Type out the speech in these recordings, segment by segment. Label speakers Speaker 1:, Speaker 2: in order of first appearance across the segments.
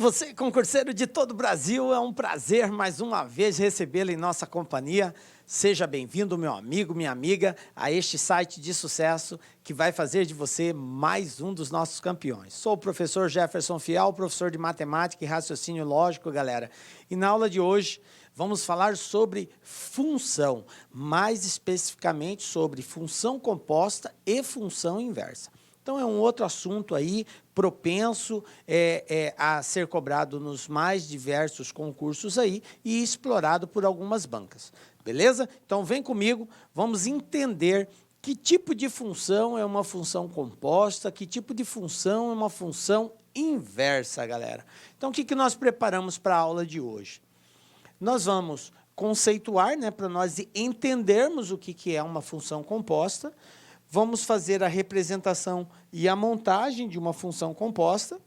Speaker 1: você, concurseiro de todo o Brasil, é um prazer mais uma vez recebê-lo em nossa companhia. Seja bem-vindo, meu amigo, minha amiga, a este site de sucesso que vai fazer de você mais um dos nossos campeões. Sou o professor Jefferson Fial, professor de matemática e raciocínio lógico, galera. E na aula de hoje vamos falar sobre função, mais especificamente sobre função composta e função inversa. Então, é um outro assunto aí propenso a ser cobrado nos mais diversos concursos aí e explorado por algumas bancas, beleza? Então, vem comigo, vamos entender que tipo de função é uma função composta, que tipo de função é uma função inversa, galera. Então, o que nós preparamos para a aula de hoje? Nós vamos conceituar, né, para nós entendermos o que é uma função composta. Vamos fazer a representação e a montagem de uma função composta.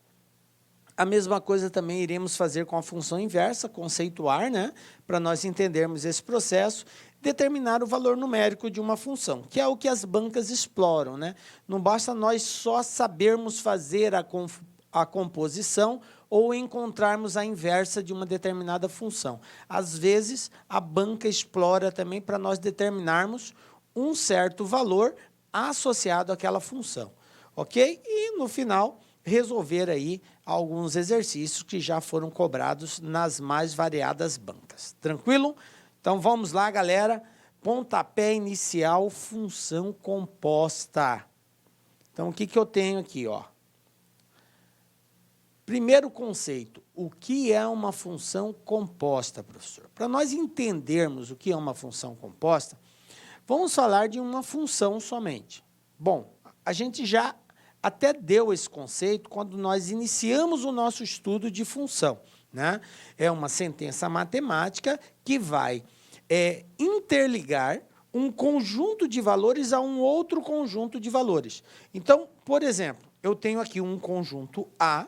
Speaker 1: A mesma coisa também iremos fazer com a função inversa, conceituar, né, para nós entendermos esse processo, determinar o valor numérico de uma função, que é o que as bancas exploram, né? Não basta nós só sabermos fazer a composição ou encontrarmos a inversa de uma determinada função. Às vezes, a banca explora também para nós determinarmos um certo valor associado àquela função, ok? E, no final, resolver aí alguns exercícios que já foram cobrados nas mais variadas bancas. Tranquilo? Então, vamos lá, galera. Pontapé inicial, função composta. Então, o que eu tenho aqui, ó? Primeiro conceito, o que é uma função composta, professor? Para nós entendermos o que é uma função composta, vamos falar de uma função somente. Bom, a gente já até deu esse conceito quando nós iniciamos o nosso estudo de função, né? É uma sentença matemática que vai interligar um conjunto de valores a um outro conjunto de valores. Então, por exemplo, eu tenho aqui um conjunto A,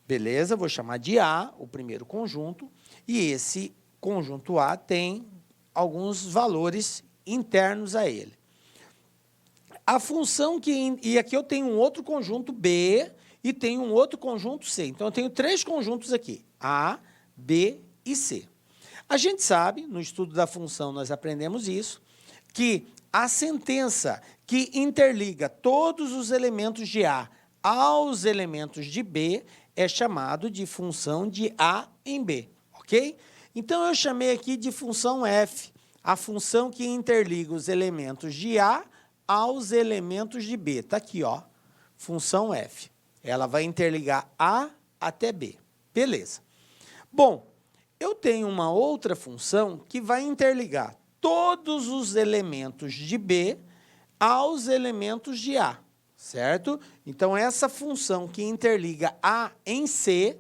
Speaker 1: beleza? Vou chamar de A, o primeiro conjunto, e esse conjunto A tem alguns valores internos a ele. A função e aqui eu tenho um outro conjunto B e tenho um outro conjunto C. Então, eu tenho três conjuntos aqui, A, B e C. A gente sabe, no estudo da função nós aprendemos isso, que a sentença que interliga todos os elementos de A aos elementos de B é chamado de função de A em B, ok? Então, eu chamei aqui de função F, a função que interliga os elementos de A aos elementos de B. Está aqui, ó, função F. Ela vai interligar A até B. Beleza. Bom, eu tenho uma outra função que vai interligar todos os elementos de B aos elementos de A, certo? Então, essa função que interliga A em C,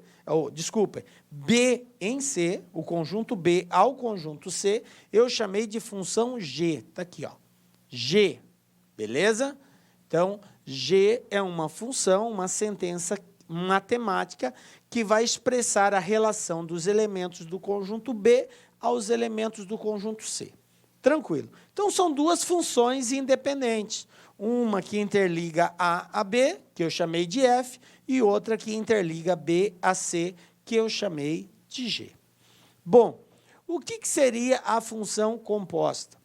Speaker 1: B em C, o conjunto B ao conjunto C, eu chamei de função G. Está aqui, ó, G. Beleza? Então, G é uma função, uma sentença matemática que vai expressar a relação dos elementos do conjunto B aos elementos do conjunto C. Tranquilo. Então, são duas funções independentes. Uma que interliga A a B, que eu chamei de F, e outra que interliga B a C, que eu chamei de G. Bom, o que seria a função composta?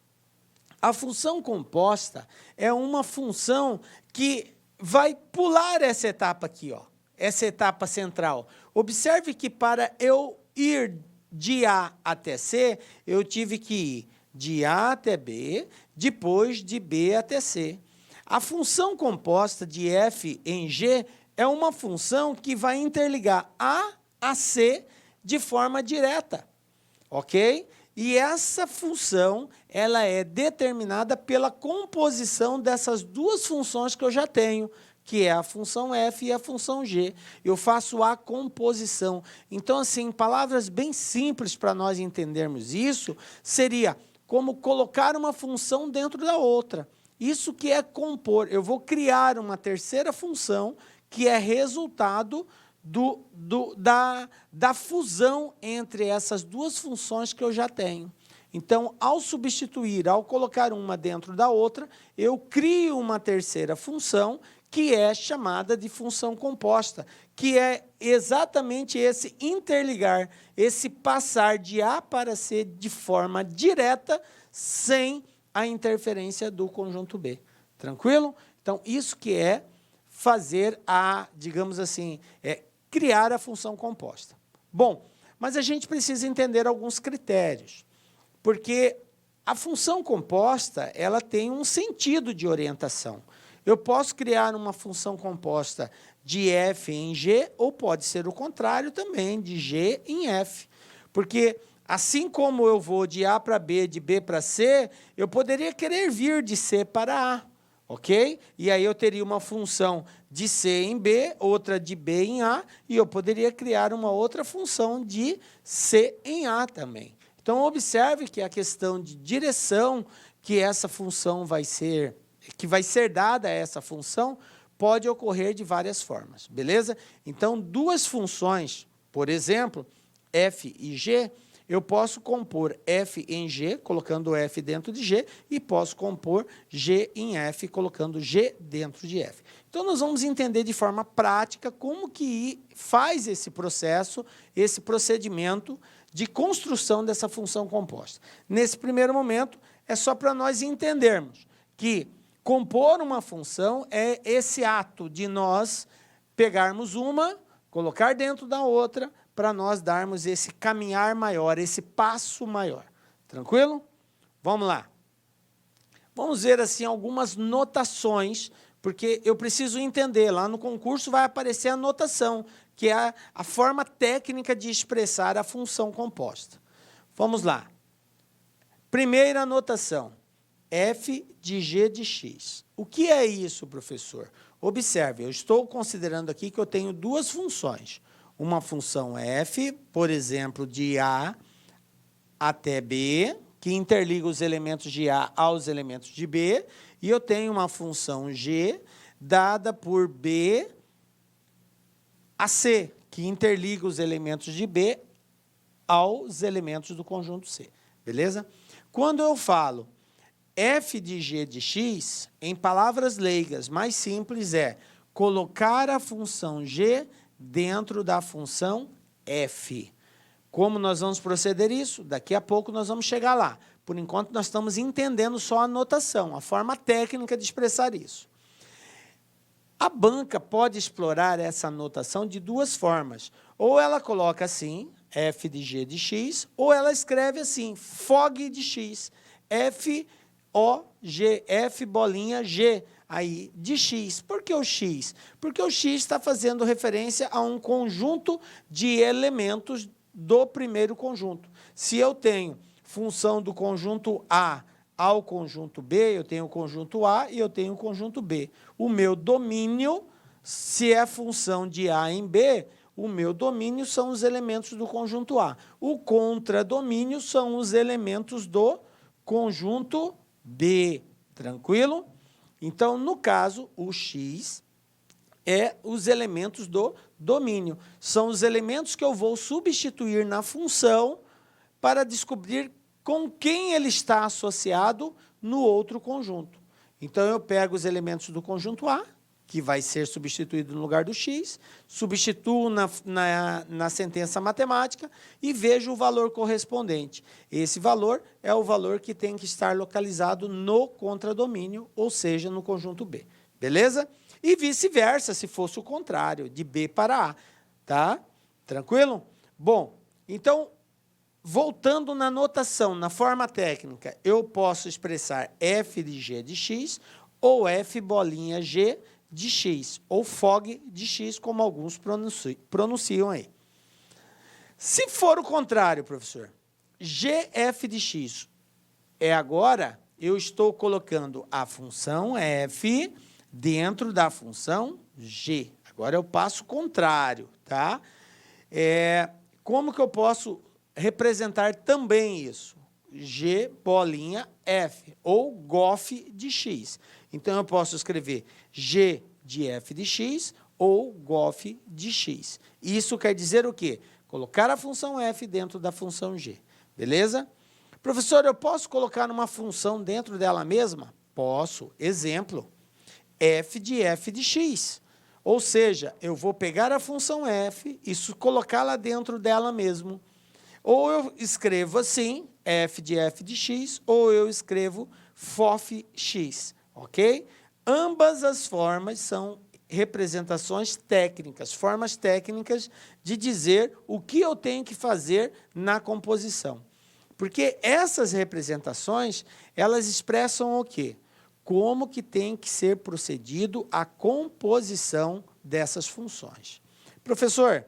Speaker 1: A função composta é uma função que vai pular essa etapa aqui, ó, essa etapa central. Observe que para eu ir de A até C, eu tive que ir de A até B, depois de B até C. A função composta de F em G é uma função que vai interligar A a C de forma direta, ok? E essa função, ela é determinada pela composição dessas duas funções que eu já tenho, que é a função F e a função G. Eu faço a composição. Então, assim, em palavras bem simples para nós entendermos isso, seria como colocar uma função dentro da outra. Isso que é compor. Eu vou criar uma terceira função que é resultado da fusão entre essas duas funções que eu já tenho. Então, ao substituir, ao colocar uma dentro da outra, eu crio uma terceira função que é chamada de função composta, que é exatamente esse interligar, esse passar de A para C de forma direta, sem a interferência do conjunto B. Tranquilo? Então, isso que é fazer digamos assim, criar a função composta. Bom, mas a gente precisa entender alguns critérios, porque a função composta, ela tem um sentido de orientação. Eu posso criar uma função composta de f em g, ou pode ser o contrário também, de g em f. Porque, assim como eu vou de A para B, de B para C, eu poderia querer vir de C para A, ok? E aí eu teria uma função de C em B, outra de B em A, e eu poderia criar uma outra função de C em A também. Então, observe que a questão de direção que essa função que vai ser dada a essa função, pode ocorrer de várias formas, beleza? Então, duas funções, por exemplo, f e g, eu posso compor f em g, colocando f dentro de g, e posso compor g em f, colocando g dentro de f. Então, nós vamos entender de forma prática como que faz esse processo, esse procedimento de construção dessa função composta. Nesse primeiro momento, é só para nós entendermos que compor uma função é esse ato de nós pegarmos uma, colocar dentro da outra, para nós darmos esse caminhar maior, esse passo maior. Tranquilo? Vamos lá. Vamos ver assim algumas notações, porque eu preciso entender, lá no concurso vai aparecer a notação, que é a forma técnica de expressar a função composta. Vamos lá. Primeira notação. F de g de x. O que é isso, professor? Observe, eu estou considerando aqui que eu tenho duas funções. Uma função f, por exemplo, de A até B, que interliga os elementos de A aos elementos de B, e eu tenho uma função g dada por B a C, que interliga os elementos de B aos elementos do conjunto C. Beleza? Quando eu falo f de g de x, em palavras leigas, mais simples é colocar a função g dentro da função f. Como nós vamos proceder isso? Daqui a pouco nós vamos chegar lá. Por enquanto, nós estamos entendendo só a notação, a forma técnica de expressar isso. A banca pode explorar essa notação de duas formas. Ou ela coloca assim, f de g de x, ou ela escreve assim, fog de x, f O-G, F bolinha G, aí, de x. Por que o x? Porque o x está fazendo referência a um conjunto de elementos do primeiro conjunto. Se eu tenho função do conjunto A ao conjunto B, eu tenho o conjunto A e eu tenho o conjunto B. O meu domínio, se é função de A em B, o meu domínio são os elementos do conjunto A. O contradomínio são os elementos do conjunto B, tranquilo? Então, no caso, o x é os elementos do domínio. São os elementos que eu vou substituir na função para descobrir com quem ele está associado no outro conjunto. Então, eu pego os elementos do conjunto A, que vai ser substituído no lugar do x, substituo na sentença matemática e vejo o valor correspondente. Esse valor é o valor que tem que estar localizado no contradomínio, ou seja, no conjunto B. Beleza? E vice-versa, se fosse o contrário, de B para A. Tá? Tranquilo? Bom, então, voltando na notação, na forma técnica, eu posso expressar f de g de x ou f bolinha g de x, ou fog de x, como alguns pronunciam aí. Se for o contrário, professor, gf de x, agora eu estou colocando a função f dentro da função g. Agora é o passo contrário, tá? Como que eu posso representar também isso? G bolinha f, ou gof de x. Então, eu posso escrever g de f de x ou gof de x. Isso quer dizer o quê? Colocar a função f dentro da função g. Beleza? Professor, eu posso colocar uma função dentro dela mesma? Posso. Exemplo. f de x. Ou seja, eu vou pegar a função f e colocá-la dentro dela mesmo. Ou eu escrevo assim, f de x, ou eu escrevo fof x, ok? Ambas as formas são representações técnicas, formas técnicas de dizer o que eu tenho que fazer na composição. Porque essas representações, elas expressam o quê? Como que tem que ser procedido a composição dessas funções. Professor,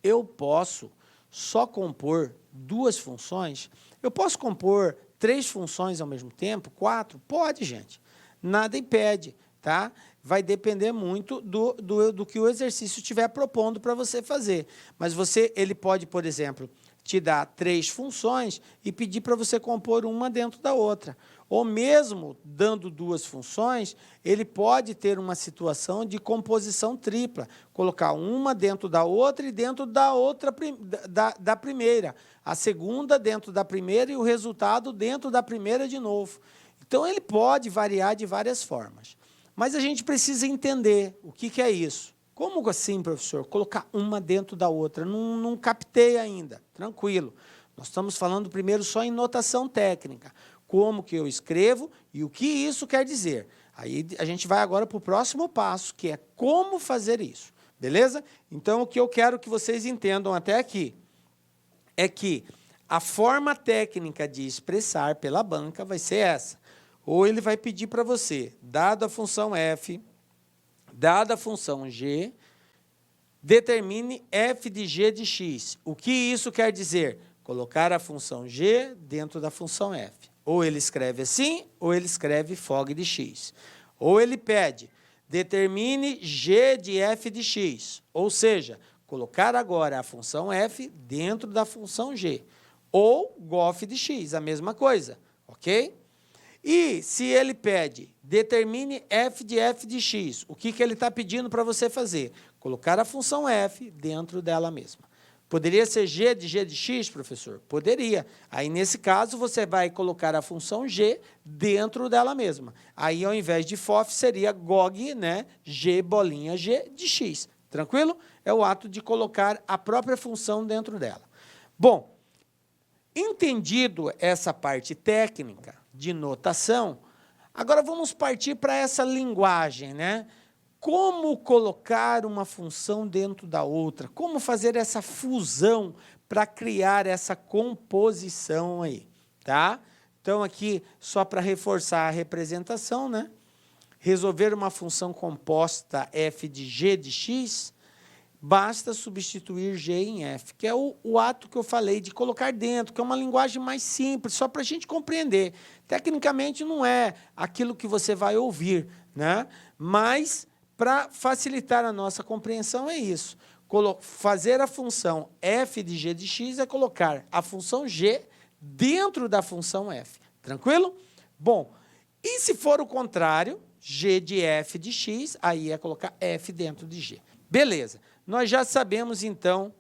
Speaker 1: eu posso só compor 2 funções? Eu posso compor 3 funções ao mesmo tempo? 4? Pode, gente. Nada impede, tá? Vai depender muito do que o exercício estiver propondo para você fazer. Mas ele pode, por exemplo, te dar 3 funções e pedir para você compor uma dentro da outra. Ou mesmo dando 2 funções, ele pode ter uma situação de composição tripla, colocar uma dentro da outra e dentro da outra da primeira, a segunda dentro da primeira e o resultado dentro da primeira de novo. Então, ele pode variar de várias formas. Mas a gente precisa entender o que é isso. Como assim, professor? Colocar uma dentro da outra. Não captei ainda. Tranquilo. Nós estamos falando primeiro só em notação técnica. Como que eu escrevo e o que isso quer dizer. Aí a gente vai agora para o próximo passo, que é como fazer isso. Beleza? Então, o que eu quero que vocês entendam até aqui é que a forma técnica de expressar pela banca vai ser essa. Ou ele vai pedir para você, dada a função f, dada a função g, determine f de g de x. O que isso quer dizer? Colocar a função g dentro da função f. Ou ele escreve assim, ou ele escreve fog de x. Ou ele pede, determine g de f de x. Ou seja, colocar agora a função f dentro da função g. Ou gof de x, a mesma coisa, ok? E se ele pede, determine f de x, o que ele está pedindo para você fazer? Colocar a função f dentro dela mesma. Poderia ser g de x, professor? Poderia. Aí, nesse caso, você vai colocar a função g dentro dela mesma. Aí, ao invés de fof, seria gog, né? G bolinha g de x. Tranquilo? É o ato de colocar a própria função dentro dela. Bom, entendido essa parte técnica de notação, agora vamos partir para essa linguagem, né? Como colocar uma função dentro da outra? Como fazer essa fusão para criar essa composição aí, tá? Então, aqui, só para reforçar a representação, né? Resolver uma função composta f de g de x, basta substituir g em f, que é o ato que eu falei de colocar dentro, que é uma linguagem mais simples, só para a gente compreender. Tecnicamente, não é aquilo que você vai ouvir, né? Mas, para facilitar a nossa compreensão, é isso. Fazer a função f de g de x é colocar a função g dentro da função f. Tranquilo? Bom, e se for o contrário, g de f de x, aí é colocar f dentro de g. Beleza. Nós já sabemos, então,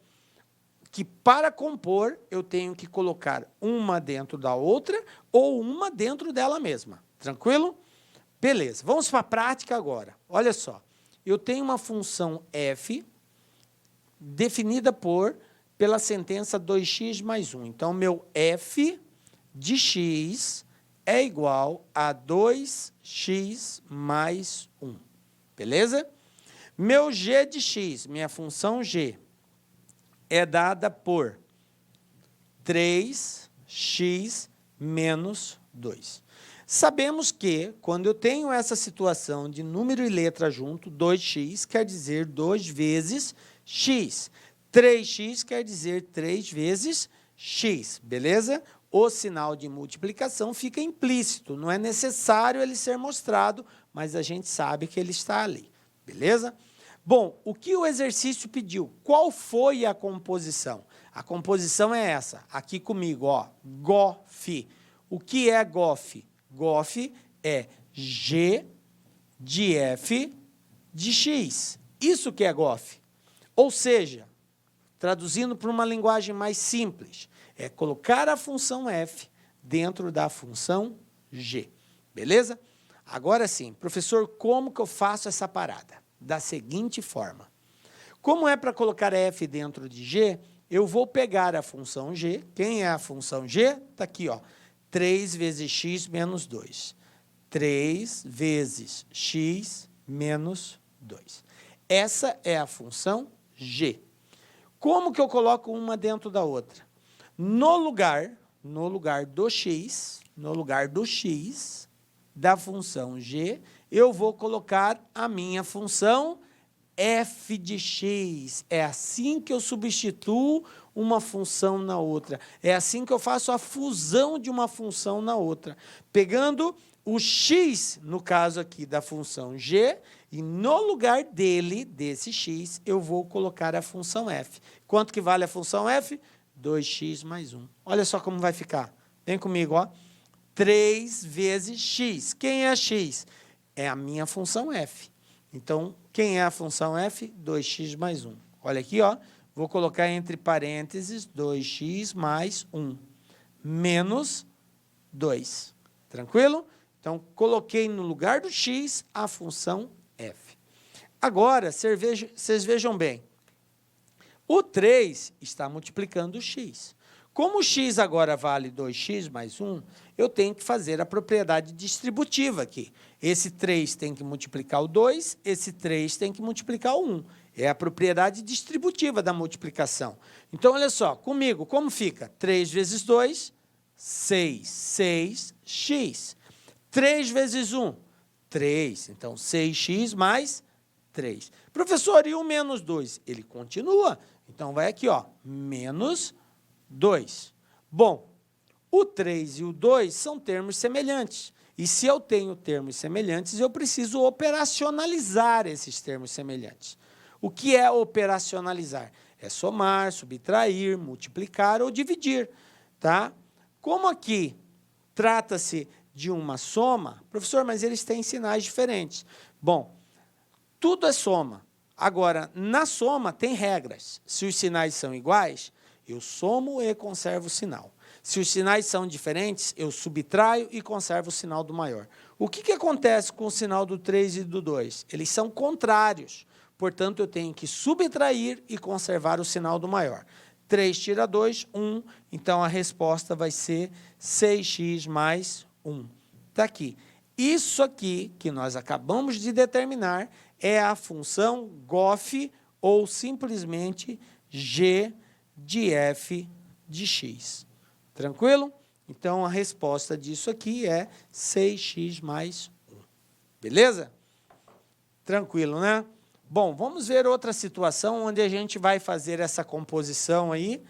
Speaker 1: que para compor, eu tenho que colocar uma dentro da outra ou uma dentro dela mesma. Tranquilo? Beleza. Vamos para a prática agora. Olha só. Eu tenho uma função f definida pela sentença 2x mais 1. Então, meu f de x é igual a 2x mais 1. Beleza? Meu g de x, minha função g, é dada por 3x menos 2. Sabemos que, quando eu tenho essa situação de número e letra junto, 2x quer dizer 2 vezes x. 3x quer dizer 3 vezes x, beleza? O sinal de multiplicação fica implícito, não é necessário ele ser mostrado, mas a gente sabe que ele está ali, beleza? Bom, o que o exercício pediu? Qual foi a composição? A composição é essa, aqui comigo, ó, GOF. O que é GOF? GOF é G de f de x. Isso que é GOF. Ou seja, traduzindo para uma linguagem mais simples, é colocar a função f dentro da função g. Beleza? Agora sim, professor, como que eu faço essa parada? Da seguinte forma. Como é para colocar f dentro de g, eu vou pegar a função g. Quem é a função g? Está aqui, ó, 3 vezes x menos 2. 3 vezes x menos 2. Essa é a função g. Como que eu coloco uma dentro da outra? No lugar do x, da função g, eu vou colocar a minha função f de x. É assim que eu substituo uma função na outra. É assim que eu faço a fusão de uma função na outra. Pegando o x, no caso aqui da função g, e no lugar dele, desse x, eu vou colocar a função f. Quanto que vale a função f? 2x mais 1. Olha só como vai ficar. Vem comigo, ó. 3 vezes x. Quem é x? É a minha função f. Então, quem é a função f? 2x mais 1. Olha aqui, ó. Vou colocar entre parênteses 2x mais 1. Menos 2. Tranquilo? Então, coloquei no lugar do x a função f. Agora, vocês vejam bem. O 3 está multiplicando o x. Como o x agora vale 2x mais 1, eu tenho que fazer a propriedade distributiva aqui. Esse 3 tem que multiplicar o 2, esse 3 tem que multiplicar o 1. É a propriedade distributiva da multiplicação. Então, olha só, comigo, como fica? 3 vezes 2, 6. 6x. 3 vezes 1, 3. Então, 6x mais 3. Professor, e o menos 2? Ele continua. Então, vai aqui, ó, menos 2. Bom, o 3 e o 2 são termos semelhantes. E se eu tenho termos semelhantes, eu preciso operacionalizar esses termos semelhantes. O que é operacionalizar? É somar, subtrair, multiplicar ou dividir, tá? Como aqui trata-se de uma soma, professor, mas eles têm sinais diferentes. Bom, tudo é soma. Agora, na soma tem regras. Se os sinais são iguais, eu somo e conservo o sinal. Se os sinais são diferentes, eu subtraio e conservo o sinal do maior. O que acontece com o sinal do 3 e do 2? Eles são contrários. Portanto, eu tenho que subtrair e conservar o sinal do maior. 3 tira 2, 1. Então, a resposta vai ser 6x mais 1. Está aqui. Isso aqui que nós acabamos de determinar é a função GOF ou simplesmente g de f de x. Tranquilo? Então, a resposta disso aqui é 6x mais 1. Beleza? Tranquilo, né? Bom, vamos ver outra situação onde a gente vai fazer essa composição aí,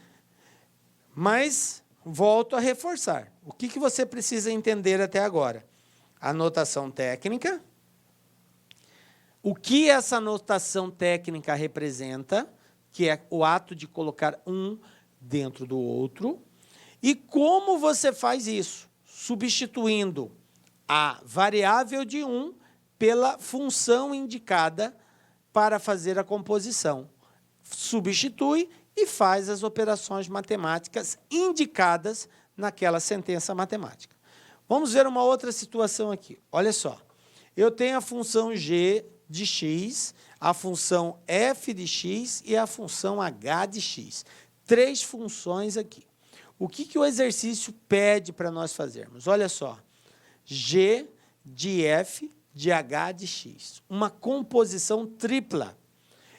Speaker 1: mas volto a reforçar. O que você precisa entender até agora? A notação técnica. O que essa notação técnica representa, que é o ato de colocar um dentro do outro. E como você faz isso? Substituindo a variável de 1 pela função indicada para fazer a composição. Substitui e faz as operações matemáticas indicadas naquela sentença matemática. Vamos ver uma outra situação aqui. Olha só. Eu tenho a função g de x, a função f de x e a função h de x. 3 funções aqui. O que o exercício pede para nós fazermos? Olha só. G de f de h de x. Uma composição tripla.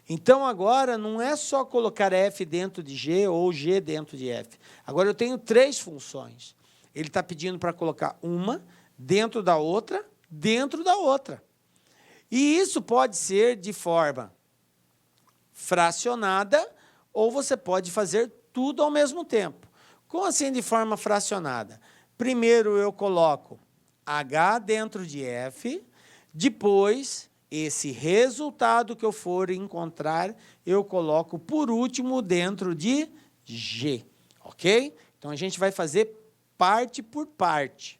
Speaker 1: Então, agora, não é só colocar f dentro de g ou g dentro de f. Agora, eu tenho 3 funções. Ele está pedindo para colocar uma dentro da outra, E isso pode ser de forma fracionada ou você pode fazer tudo ao mesmo tempo. Como assim de forma fracionada? Primeiro eu coloco h dentro de f, depois esse resultado que eu for encontrar, eu coloco por último dentro de g, ok? Então a gente vai fazer parte por parte.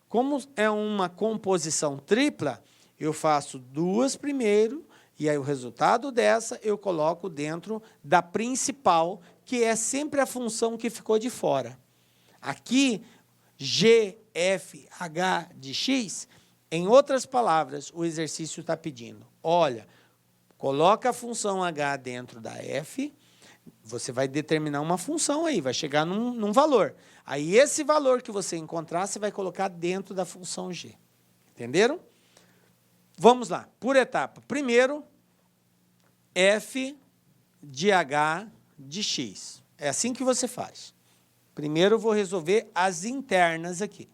Speaker 1: Como é uma composição tripla, eu faço 2 primeiro, e aí o resultado dessa eu coloco dentro da principal, que é sempre a função que ficou de fora. Aqui, g, f, h de x Em outras palavras, o exercício está pedindo, olha, coloca a função h dentro da f, você vai determinar uma função aí, vai chegar num valor. Aí, esse valor que você encontrar, você vai colocar dentro da função g. Entenderam? Vamos lá, por etapa. Primeiro, f de h de x. É assim que você faz. Primeiro, eu vou resolver as internas aqui.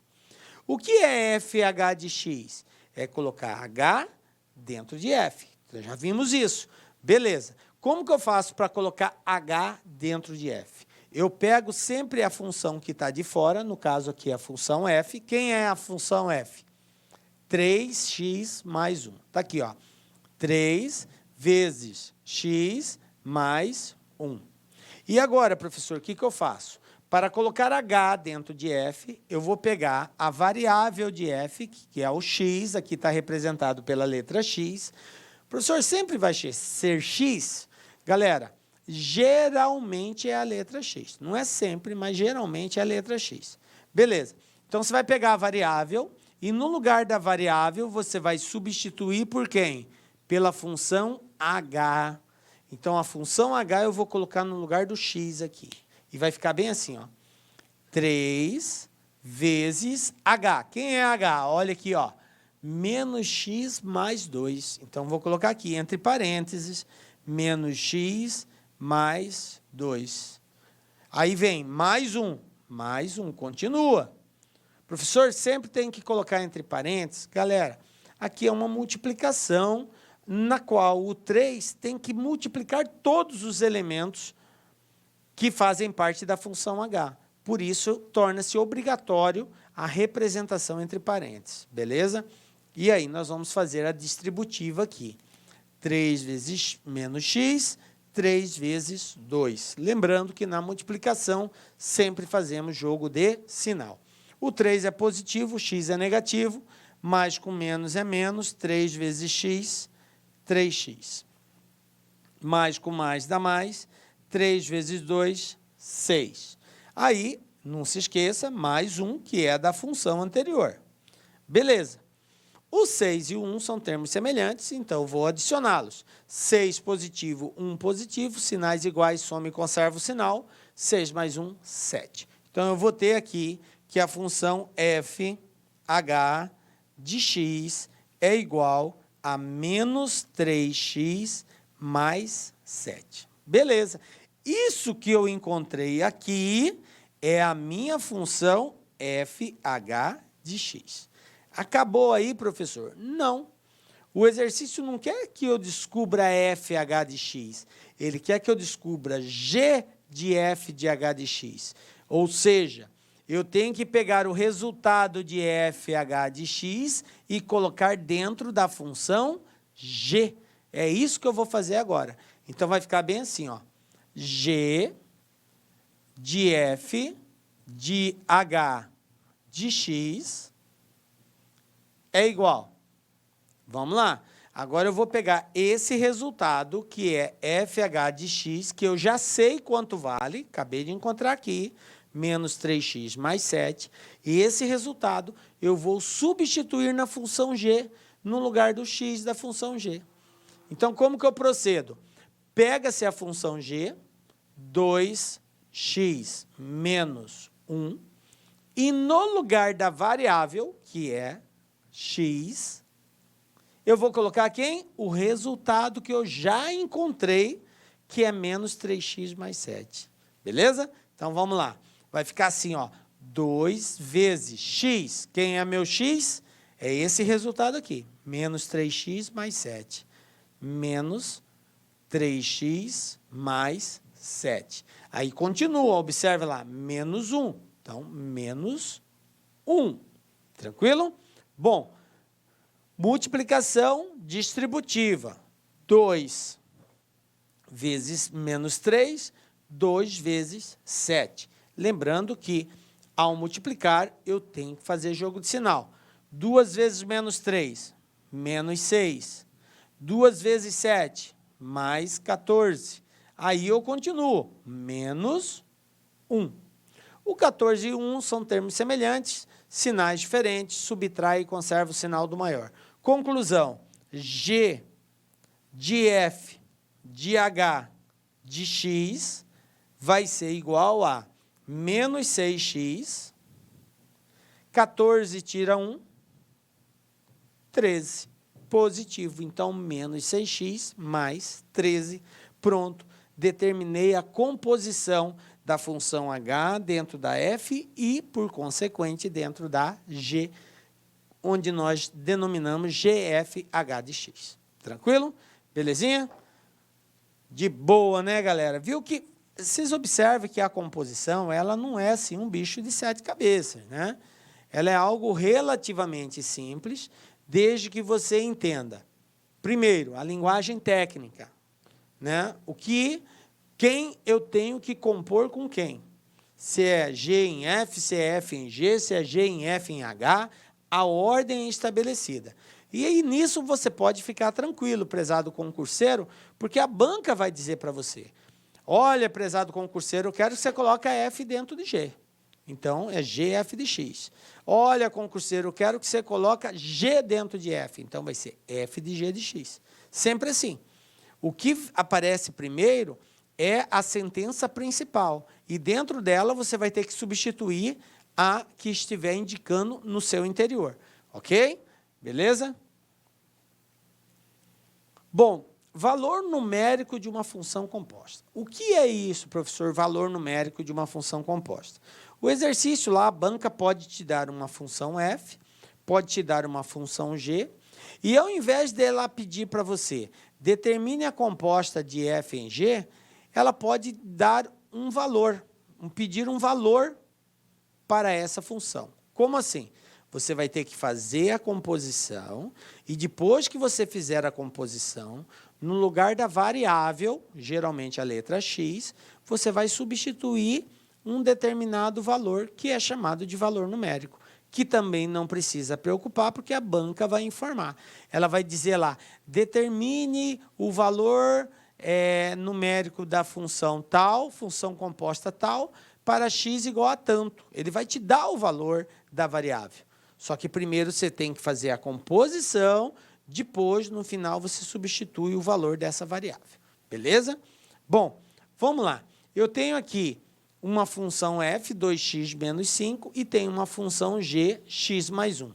Speaker 1: O que é fh de x? É colocar h dentro de f. Então, já vimos isso. Beleza. Como que eu faço para colocar h dentro de f? Eu pego sempre a função que está de fora, no caso aqui a função f. Quem é a função f? 3x mais 1. Está aqui, ó. 3 vezes x mais 1. E agora, professor, o que eu faço? Para colocar h dentro de f, eu vou pegar a variável de f, que é o x, aqui está representado pela letra x. Professor, sempre vai ser x? Galera, geralmente é a letra x. Não é sempre, mas geralmente é a letra x. Beleza. Então, você vai pegar a variável e, no lugar da variável, você vai substituir por quem? Pela função h. Então, a função h eu vou colocar no lugar do x aqui. E vai ficar bem assim, ó. 3 vezes h. Quem é h? Olha aqui, ó. Menos x mais 2. Então, vou colocar aqui, entre parênteses, menos x mais 2. Aí vem mais 1. Mais 1. Continua. Professor, sempre tem que colocar entre parênteses. Galera, aqui é uma multiplicação na qual o 3 tem que multiplicar todos os elementos que fazem parte da função h. Por isso, torna-se obrigatório a representação entre parênteses, beleza? E aí, nós vamos fazer a distributiva aqui. 3 vezes menos x, 3 vezes 2. Lembrando que na multiplicação, sempre fazemos jogo de sinal. O 3 é positivo, o x é negativo, mais com menos é menos, 3 vezes x, 3x. Mais com mais dá mais, 3 vezes 2, 6. Aí, não se esqueça, mais 1, que é da função anterior. Beleza. O 6 e o 1 são termos semelhantes, então eu vou adicioná-los. 6 positivo, 1 positivo, sinais iguais, soma e conserva o sinal. 6 mais 1, 7. Então, eu vou ter aqui que a função f h de x é igual a menos 3x mais 7. Beleza. Isso que eu encontrei aqui é a minha função fh de x. Acabou aí, professor? Não. O exercício não quer que eu descubra fh de x. Ele quer que eu descubra g de f de h de x. Ou seja, eu tenho que pegar o resultado de fh de x e colocar dentro da função g. É isso que eu vou fazer agora. Então, vai ficar bem assim, ó. G de f de h de x é igual. Vamos lá. Agora, eu vou pegar esse resultado, que é fh de x, que eu já sei quanto vale, acabei de encontrar aqui, menos 3x mais 7. E esse resultado eu vou substituir na função g, no lugar do x da função g. Então, como que eu procedo? Pega-se a função g, 2x menos 1, e no lugar da variável, que é x, eu vou colocar quem? O resultado que eu já encontrei, que é menos 3x mais 7. Beleza? Então, vamos lá. Vai ficar assim, ó, 2 vezes x. Quem é meu x? É esse resultado aqui, menos 3x mais 7. Menos 3x mais 7. Aí, continua, observe lá, menos 1. Então, menos 1. Tranquilo? Bom, multiplicação distributiva. 2 vezes menos 3, 2 vezes 7. Lembrando que, ao multiplicar, eu tenho que fazer jogo de sinal. 2 vezes menos 3, menos 6. 2 vezes 7, mais 14. Aí eu continuo, menos 1. O 14 e 1 são termos semelhantes, sinais diferentes, subtrai e conserva o sinal do maior. Conclusão, G de F de H de X vai ser igual a menos 6x, 14 tira 1, 13, positivo. Então, menos 6x mais 13, pronto. Determinei a composição da função h dentro da f e, por consequente, dentro da g, onde nós denominamos gfh de x. Tranquilo? Belezinha? De boa, né, galera? Viu que vocês observam que a composição, ela não é assim um bicho de 7 cabeças, né? Ela é algo relativamente simples, desde que você entenda, primeiro, a linguagem técnica, né? Quem eu tenho que compor com quem? Se é G em F, se é F em G, se é G em F em H, a ordem é estabelecida. E aí, nisso, você pode ficar tranquilo, prezado concurseiro, porque a banca vai dizer para você, olha, prezado concurseiro, eu quero que você coloque a F dentro de G. Então, é GF de X. Olha, concurseiro, eu quero que você coloque G dentro de F. Então, vai ser F de G de X. Sempre assim. O que aparece primeiro é a sentença principal. E dentro dela, você vai ter que substituir a que estiver indicando no seu interior. Ok? Beleza? Bom, valor numérico de uma função composta. O que é isso, professor, valor numérico de uma função composta? O exercício lá, a banca pode te dar uma função f, pode te dar uma função g, e ao invés dela pedir para você, determine a composta de f em g, ela pode dar um valor, pedir um valor para essa função. Como assim? Você vai ter que fazer a composição, e depois que você fizer a composição, no lugar da variável, geralmente a letra x, você vai substituir um determinado valor, que é chamado de valor numérico, que também não precisa preocupar, porque a banca vai informar. Ela vai dizer lá, determine o valor numérico da função tal, função composta tal, para x igual a tanto. Ele vai te dar o valor da variável. Só que primeiro você tem que fazer a composição, depois, no final, você substitui o valor dessa variável. Beleza? Bom, vamos lá. Eu tenho aqui uma função f, 2x menos 5, e tem uma função g, x mais 1.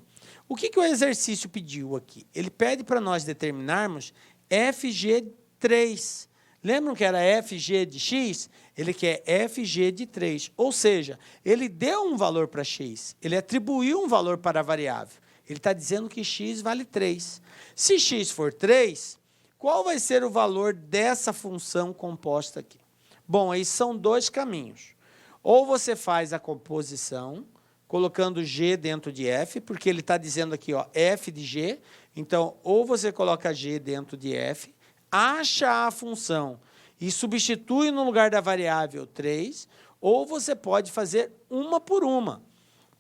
Speaker 1: O que o exercício pediu aqui? Ele pede para nós determinarmos fg3. Lembram que era fg de x? Ele quer fg de 3, ou seja, ele deu um valor para x, ele atribuiu um valor para a variável. Ele está dizendo que x vale 3. Se x for 3, qual vai ser o valor dessa função composta aqui? Bom, aí são dois caminhos. Ou você faz a composição, colocando g dentro de f, porque ele está dizendo aqui, ó, f de g. Então, ou você coloca g dentro de f, acha a função e substitui no lugar da variável 3, ou você pode fazer uma por uma.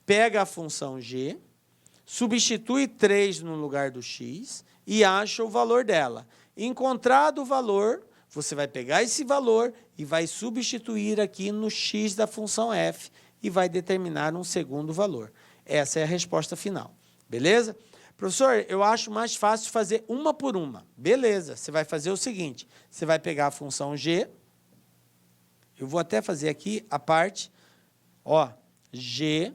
Speaker 1: Pega a função g, substitui 3 no lugar do x e acha o valor dela. Encontrado o valor, você vai pegar esse valor e vai substituir aqui no x da função f e vai determinar um segundo valor. Essa é a resposta final. Beleza? Professor, eu acho mais fácil fazer uma por uma. Beleza, você vai fazer o seguinte, você vai pegar a função g, eu vou até fazer aqui a parte, ó, g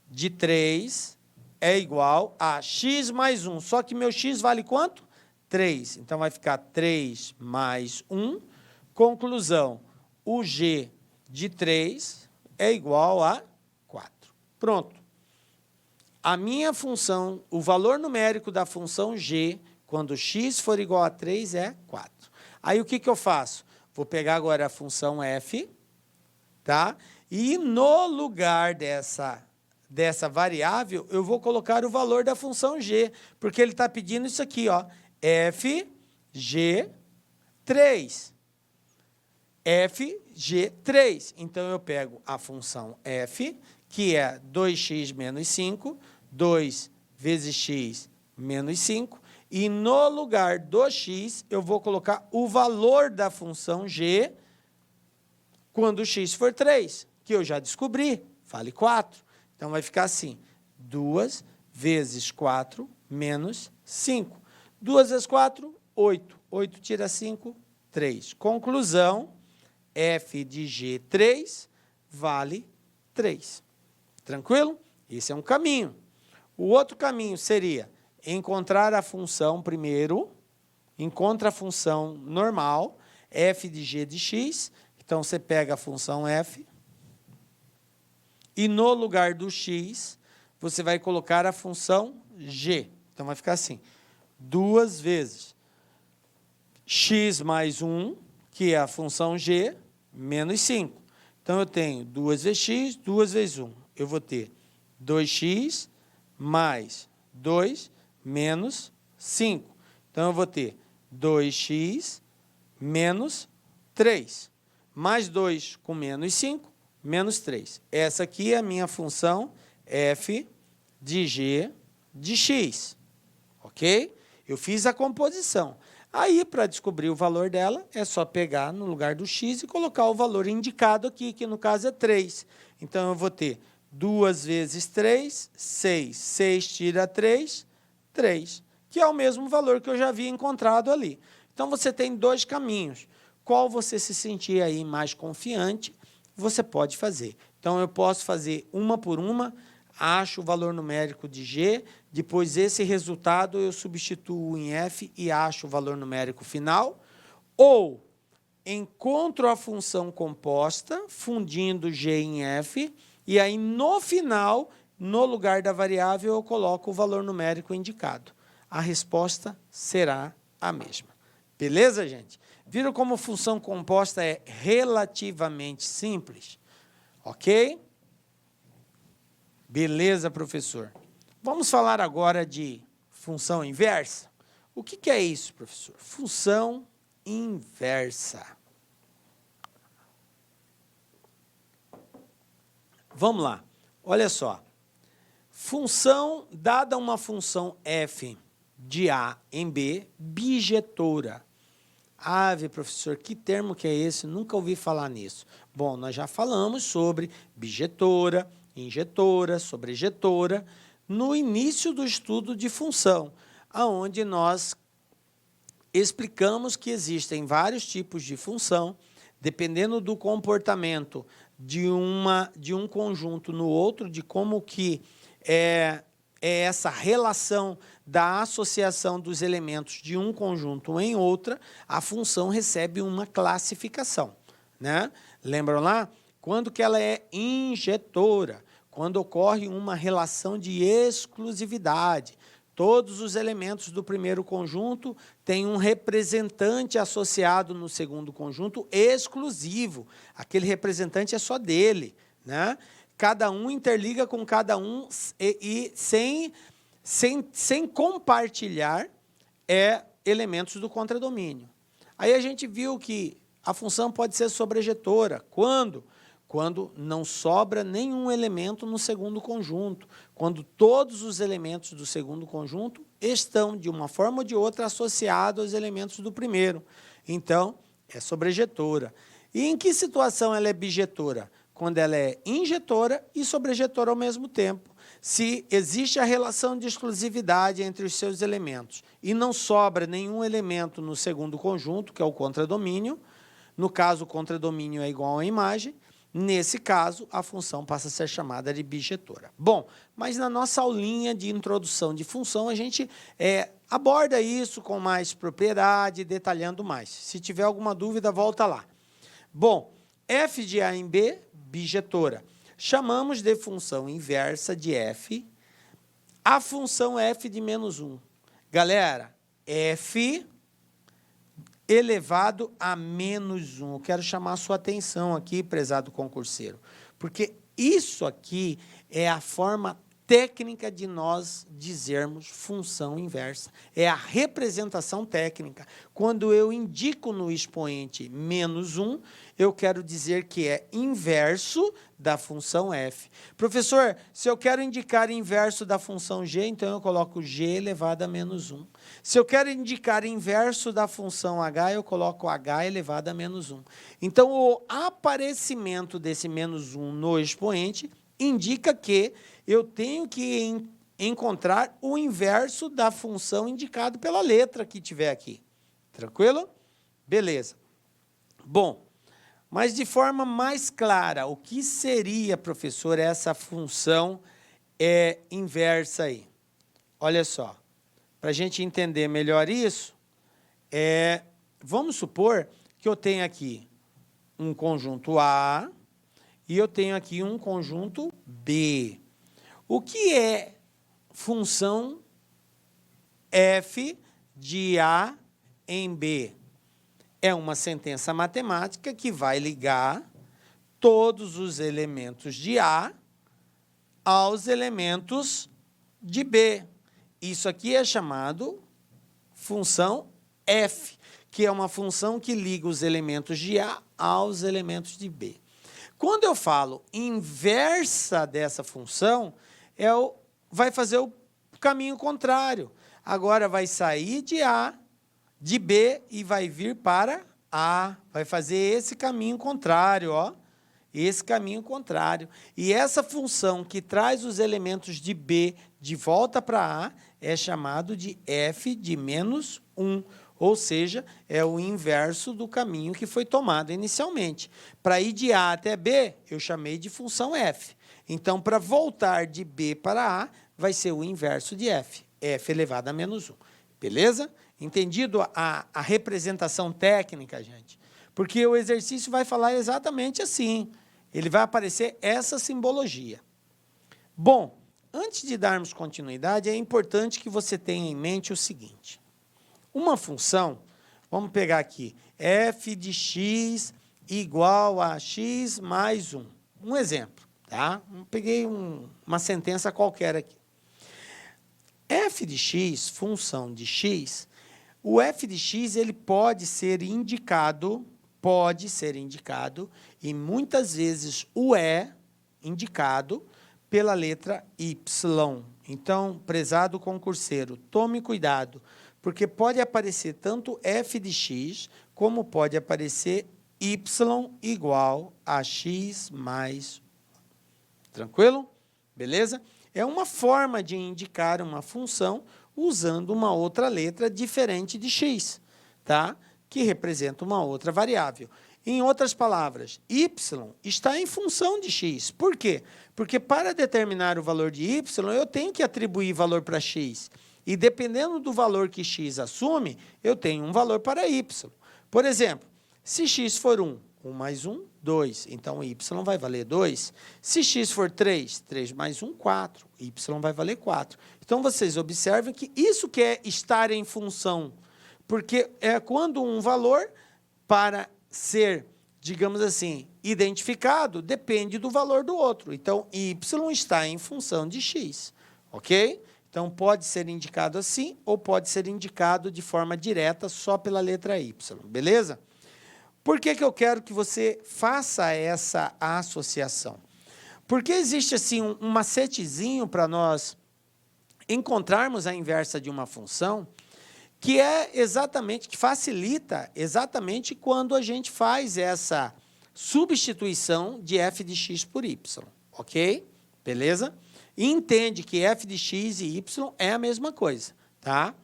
Speaker 1: de 3 é igual a x mais 1, só que meu x vale quanto? 3, então vai ficar 3 mais 1, conclusão, o g de 3 é igual a 4. Pronto. A minha função, o valor numérico da função g, quando x for igual a 3, é 4. Aí, o que eu faço? Vou pegar agora a função f, tá? E no lugar dessa variável, eu vou colocar o valor da função g, porque ele está pedindo isso aqui, ó, fg3. fg3. Então, eu pego a função f, que é 2x menos 5, 2 vezes x menos 5, e no lugar do x, eu vou colocar o valor da função g quando x for 3, que eu já descobri, vale 4. Então, vai ficar assim, 2 vezes 4 menos 5. 2 vezes 4, 8. 8 tira 5, 3. Conclusão, f de G3 vale 3. Tranquilo? Esse é um caminho. O outro caminho seria encontrar a função primeiro, encontra a função normal, f de g de x, então você pega a função f, e no lugar do x, você vai colocar a função g. Então, vai ficar assim, 2 vezes x mais 1, que é a função g, menos 5. Então, eu tenho 2 vezes x, 2 vezes 1. Eu vou ter 2x mais 2 menos 5. Então, eu vou ter 2x menos 3. Mais 2 com menos 5, menos 3. Essa aqui é a minha função f de g de x. Ok? Eu fiz a composição. Aí, para descobrir o valor dela, é só pegar no lugar do x e colocar o valor indicado aqui, que no caso é 3. Então, eu vou ter 2 vezes 3, 6. 6 tira 3, 3. Que é o mesmo valor que eu já havia encontrado ali. Então, você tem dois caminhos. Qual você se sentir aí mais confiante, você pode fazer. Então, eu posso fazer uma por uma, acho o valor numérico de G, depois esse resultado eu substituo em F e acho o valor numérico final, ou encontro a função composta, fundindo G em F, e aí no final, no lugar da variável, eu coloco o valor numérico indicado. A resposta será a mesma. Beleza, gente? Viram como função composta é relativamente simples? Ok? Beleza, professor. Vamos falar agora de função inversa. O que é isso, professor? Função inversa. Vamos lá. Olha só. Função, dada uma função f de A em B, bijetora. Professor, que termo que é esse? Nunca ouvi falar nisso. Bom, nós já falamos sobre bijetora, injetora, sobrejetora, no início do estudo de função, onde nós explicamos que existem vários tipos de função, dependendo do comportamento de um conjunto no outro, de como que é essa relação da associação dos elementos de um conjunto em outra, a função recebe uma classificação, né? Lembram lá? Quando que ela é injetora? Quando ocorre uma relação de exclusividade. Todos os elementos do primeiro conjunto têm um representante associado no segundo conjunto exclusivo. Aquele representante é só dele, né? Cada um interliga com cada um e sem compartilhar elementos do contradomínio. Aí a gente viu que a função pode ser sobrejetora. Quando? Quando não sobra nenhum elemento no segundo conjunto. Quando todos os elementos do segundo conjunto estão, de uma forma ou de outra, associados aos elementos do primeiro. Então, é sobrejetora. E em que situação ela é bijetora? Quando ela é injetora e sobrejetora ao mesmo tempo. Se existe a relação de exclusividade entre os seus elementos e não sobra nenhum elemento no segundo conjunto, que é o contradomínio, no caso, o contradomínio é igual à imagem, nesse caso, a função passa a ser chamada de bijetora. Bom, mas na nossa aulinha de introdução de função, a gente aborda isso com mais propriedade, detalhando mais. Se tiver alguma dúvida, volta lá. Bom, f de A em B, bijetora. Chamamos de função inversa de f a função f de menos 1. Galera, f elevado a menos 1. Eu quero chamar a sua atenção aqui, prezado concurseiro, porque isso aqui é a forma técnica de nós dizermos função inversa. É a representação técnica. Quando eu indico no expoente menos 1, eu quero dizer que é inverso da função f. Professor, se eu quero indicar inverso da função g, então eu coloco g elevado a menos 1. Se eu quero indicar inverso da função h, eu coloco h elevado a menos 1. Então, o aparecimento desse menos 1 no expoente indica que eu tenho que encontrar o inverso da função indicado pela letra que tiver aqui. Tranquilo? Beleza. Bom, mas de forma mais clara, o que seria, professor, essa função inversa aí? Olha só, para a gente entender melhor isso, vamos supor que eu tenho aqui um conjunto A e eu tenho aqui um conjunto B. O que é função f de A em B? É uma sentença matemática que vai ligar todos os elementos de A aos elementos de B. Isso aqui é chamado função f, que é uma função que liga os elementos de A aos elementos de B. Quando eu falo inversa dessa função, vai fazer o caminho contrário. Agora vai sair de A, de B e vai vir para A. Vai fazer esse caminho contrário, ó. Esse caminho contrário. E essa função que traz os elementos de B de volta para A é chamado de f de menos 1. Ou seja, é o inverso do caminho que foi tomado inicialmente. Para ir de A até B, eu chamei de função f. Então, para voltar de B para A, vai ser o inverso de f. F elevado a menos 1. Beleza? Entendido a representação técnica, gente? Porque o exercício vai falar exatamente assim. Ele vai aparecer essa simbologia. Bom, antes de darmos continuidade, é importante que você tenha em mente o seguinte. Uma função, vamos pegar aqui, f de x igual a x mais 1. Um exemplo, tá? Peguei uma sentença qualquer aqui. F de x, função de x, o f de x ele pode ser indicado, e muitas vezes o é indicado pela letra y. Então, prezado concurseiro, tome cuidado, porque pode aparecer tanto f de x, como pode aparecer y igual a x mais 1. Tranquilo? Beleza? É uma forma de indicar uma função usando uma outra letra diferente de x, tá? Que representa uma outra variável. Em outras palavras, y está em função de x. Por quê? Porque para determinar o valor de y, eu tenho que atribuir valor para x. E dependendo do valor que x assume, eu tenho um valor para y. Por exemplo, se x for 1, 1 mais 1, 2. Então, y vai valer 2. Se x for 3, 3 mais 1, 4. Y vai valer 4. Então, vocês observem que isso que é estar em função. Porque é quando um valor, para ser, digamos assim, identificado, depende do valor do outro. Então, y está em função de x. Ok? Então, pode ser indicado assim ou pode ser indicado de forma direta só pela letra y. Beleza? Por que eu quero que você faça essa associação? Porque existe assim um macetezinho para nós encontrarmos a inversa de uma função que que facilita exatamente quando a gente faz essa substituição de f de x por y. Ok? Beleza? E entende que f de x e y é a mesma coisa, tá?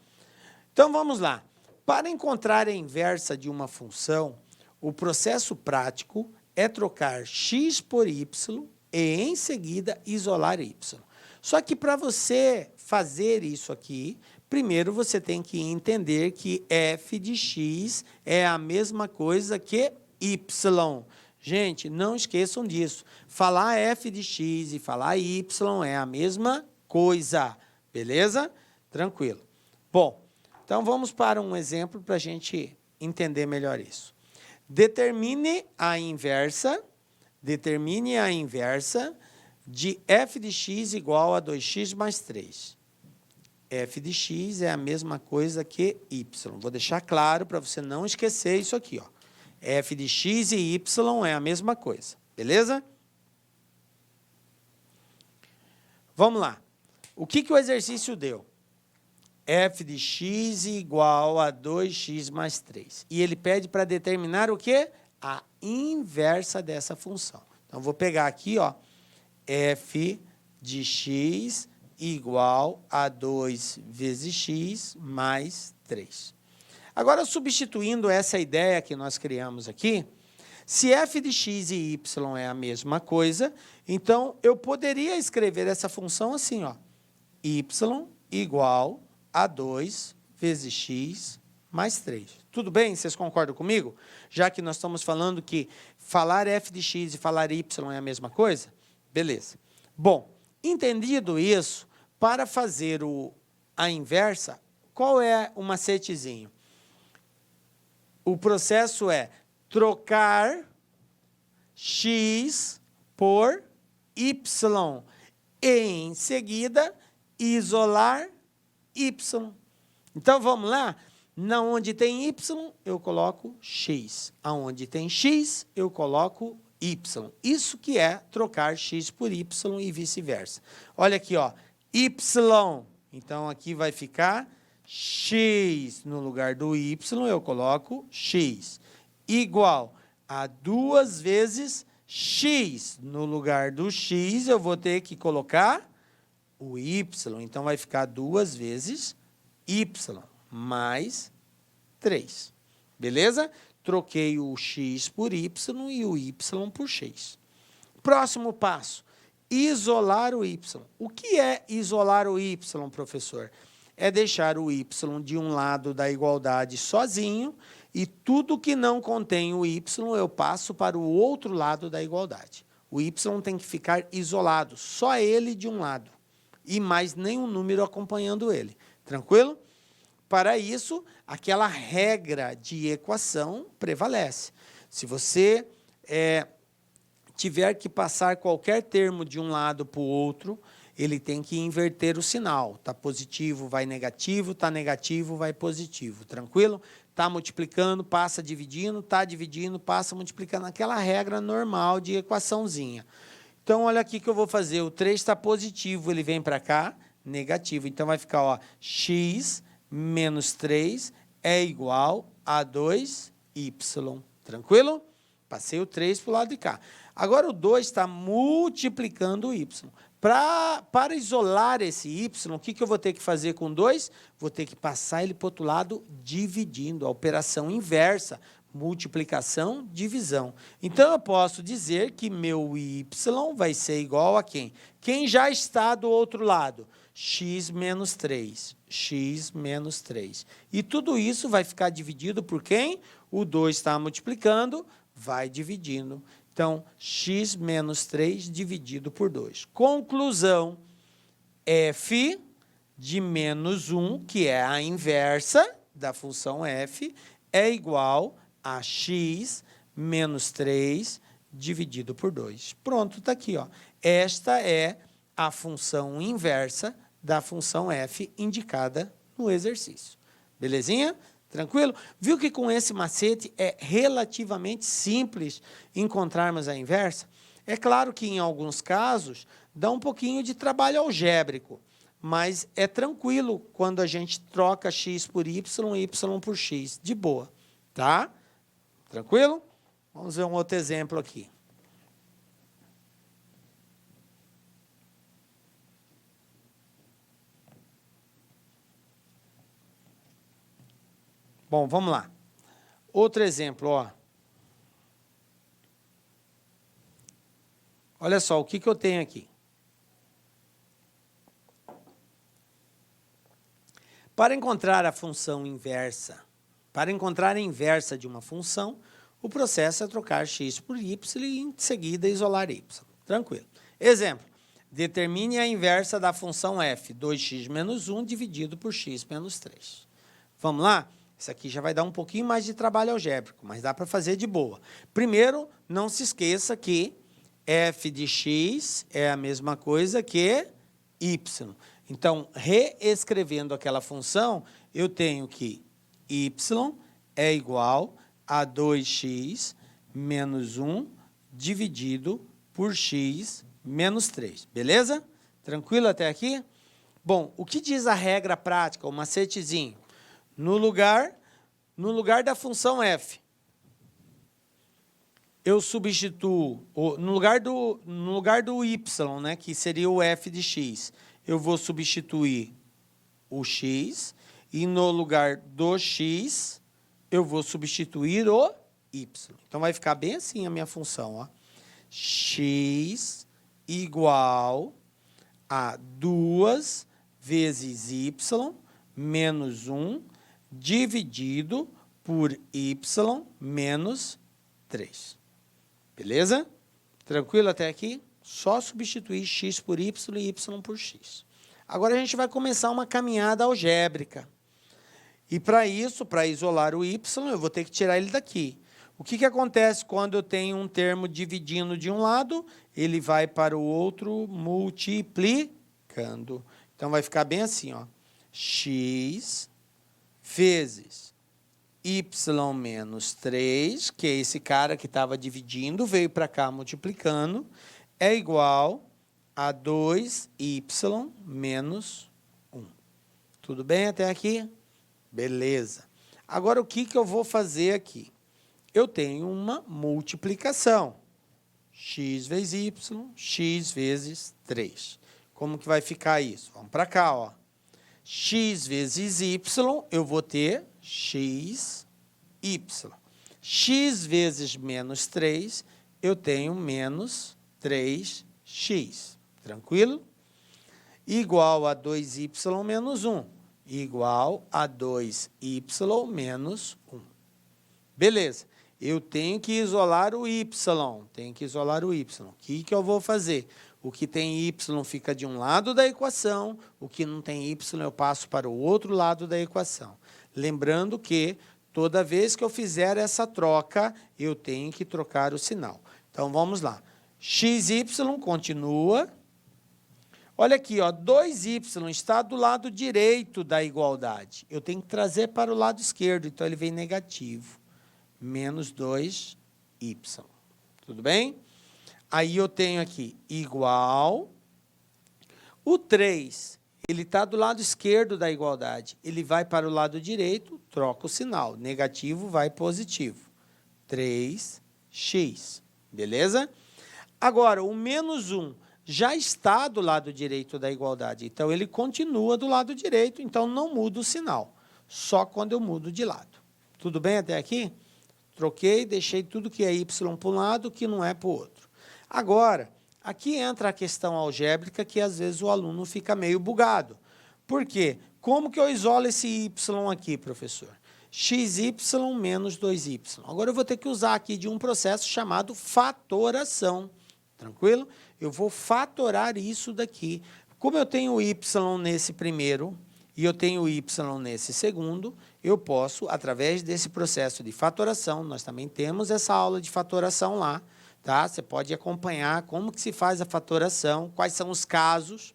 Speaker 1: Então, vamos lá. Para encontrar a inversa de uma função, o processo prático é trocar x por y e, em seguida, isolar y. Só que, para você fazer isso aqui, primeiro você tem que entender que f de x é a mesma coisa que y. Gente, não esqueçam disso. Falar f de x e falar y é a mesma coisa. Beleza? Tranquilo. Bom, então vamos para um exemplo para a gente entender melhor isso. Determine a inversa de f de x igual a 2x mais 3. F de x é a mesma coisa que y. Vou deixar claro para você não esquecer isso aqui, ó. F de x e y é a mesma coisa, beleza? Vamos lá. O que o exercício deu? F de x igual a 2x mais 3. E ele pede para determinar o quê? A inversa dessa função. Então, vou pegar aqui, ó, f de x igual a 2 vezes x mais 3. Agora, substituindo essa ideia que nós criamos aqui, se f de x e y é a mesma coisa, então eu poderia escrever essa função assim, ó, y igual a 2 vezes x mais 3. Tudo bem? Vocês concordam comigo? Já que nós estamos falando que falar f de x e falar y é a mesma coisa? Beleza. Bom, entendido isso, para fazer a inversa, qual é o macetezinho? O processo é trocar x por y e, em seguida, isolar y. Então, vamos lá? Na onde tem y, eu coloco x. Aonde tem x, eu coloco y. Isso que é trocar x por y e vice-versa. Olha aqui, ó, y. Então, aqui vai ficar x. No lugar do y, eu coloco x. Igual a 2 vezes x. No lugar do x, eu vou ter que colocar o y. Então, vai ficar 2 vezes y mais 3. Beleza? Troquei o x por y e o y por x. Próximo passo, isolar o y. O que é isolar o y, professor? É deixar o y de um lado da igualdade sozinho e tudo que não contém o y eu passo para o outro lado da igualdade. O y tem que ficar isolado, só ele de um lado e mais nenhum número acompanhando ele. Tranquilo? Para isso, aquela regra de equação prevalece. Se você tiver que passar qualquer termo de um lado para o outro, ele tem que inverter o sinal. Está positivo, vai negativo, está negativo, vai positivo. Tranquilo? Está multiplicando, passa dividindo, está dividindo, passa multiplicando. Aquela regra normal de equaçãozinha. Então, olha aqui que eu vou fazer. O 3 está positivo, ele vem para cá, negativo. Então, vai ficar, ó, x menos 3 é igual a 2y. Tranquilo? Passei o 3 para o lado de cá. Agora, o 2 está multiplicando o y. Para isolar esse y, o que eu vou ter que fazer com 2? Vou ter que passar ele para o outro lado dividindo, a operação inversa, multiplicação, divisão. Então, eu posso dizer que meu y vai ser igual a quem? Quem já está do outro lado? X menos 3. X menos 3. E tudo isso vai ficar dividido por quem? O 2 está multiplicando, vai dividindo. Então, x menos 3 dividido por 2. Conclusão, f de menos 1, que é a inversa da função f, é igual a x menos 3 dividido por 2. Pronto, está aqui, ó. Esta é a função inversa da função f indicada no exercício. Belezinha? Tranquilo? Viu que com esse macete é relativamente simples encontrarmos a inversa? É claro que em alguns casos dá um pouquinho de trabalho algébrico, mas é tranquilo quando a gente troca x por y e y por x, de boa, tá? Tranquilo? Vamos ver um outro exemplo aqui. Bom, vamos lá. Outro exemplo, ó. Olha só, o que eu tenho aqui. Para encontrar a função inversa, para encontrar a inversa de uma função, o processo é trocar x por y e, em seguida, isolar y. Tranquilo. Exemplo. Determine a inversa da função f, 2x menos 1 dividido por x menos 3. Vamos lá? Isso aqui já vai dar um pouquinho mais de trabalho algébrico, mas dá para fazer de boa. Primeiro, não se esqueça que f de x é a mesma coisa que y. Então, reescrevendo aquela função, eu tenho que y é igual a 2x menos 1 dividido por x menos 3. Beleza? Tranquilo até aqui? Bom, o que diz a regra prática, o macetezinho? No lugar da função f, eu substituo, no lugar do y, né, que seria o f de x, eu vou substituir o x, e no lugar do x, eu vou substituir o y. Então, vai ficar bem assim a minha função, ó. X igual a 2 vezes y menos 1 dividido por y menos 3. Beleza? Tranquilo até aqui? Só substituir x por y e y por x. Agora, a gente vai começar uma caminhada algébrica. E, para isso, para isolar o y, eu vou ter que tirar ele daqui. O que acontece quando eu tenho um termo dividindo de um lado? Ele vai para o outro multiplicando. Então, vai ficar bem assim, ó. X vezes y menos 3, que é esse cara que estava dividindo, veio para cá multiplicando, é igual a 2y menos 1. Tudo bem até aqui? Beleza. Agora, o que eu vou fazer aqui? Eu tenho uma multiplicação. X vezes y, x vezes 3. Como que vai ficar isso? Vamos para cá, ó. X vezes y, eu vou ter x, y. X vezes menos 3, eu tenho menos 3x. Tranquilo? Igual a 2y menos 1. Igual a 2y menos 1. Beleza. Eu tenho que isolar o y. Tenho que isolar o y. O que eu vou fazer? O que tem y fica de um lado da equação, o que não tem y eu passo para o outro lado da equação. Lembrando que toda vez que eu fizer essa troca, eu tenho que trocar o sinal. Então, vamos lá. xy continua. Olha aqui, ó, 2y está do lado direito da igualdade. Eu tenho que trazer para o lado esquerdo, então ele vem negativo. Menos 2y. Tudo bem? Aí eu tenho aqui igual. O 3, ele está do lado esquerdo da igualdade. Ele vai para o lado direito, troca o sinal. Negativo vai positivo. 3x. Beleza? Agora, o menos 1 já está do lado direito da igualdade. Então, ele continua do lado direito, então não muda o sinal. Só quando eu mudo de lado. Tudo bem até aqui? Troquei, deixei tudo que é y para um lado, que não é para o outro. Agora, aqui entra a questão algébrica que, às vezes, o aluno fica meio bugado. Por quê? Como que eu isolo esse y aqui, professor? xy menos 2y. Agora, eu vou ter que usar aqui de um processo chamado fatoração. Tranquilo? Eu vou fatorar isso daqui. Como eu tenho y nesse primeiro e eu tenho y nesse segundo, eu posso, através desse processo de fatoração, nós também temos essa aula de fatoração lá, tá? Você pode acompanhar como que se faz a fatoração, quais são os casos.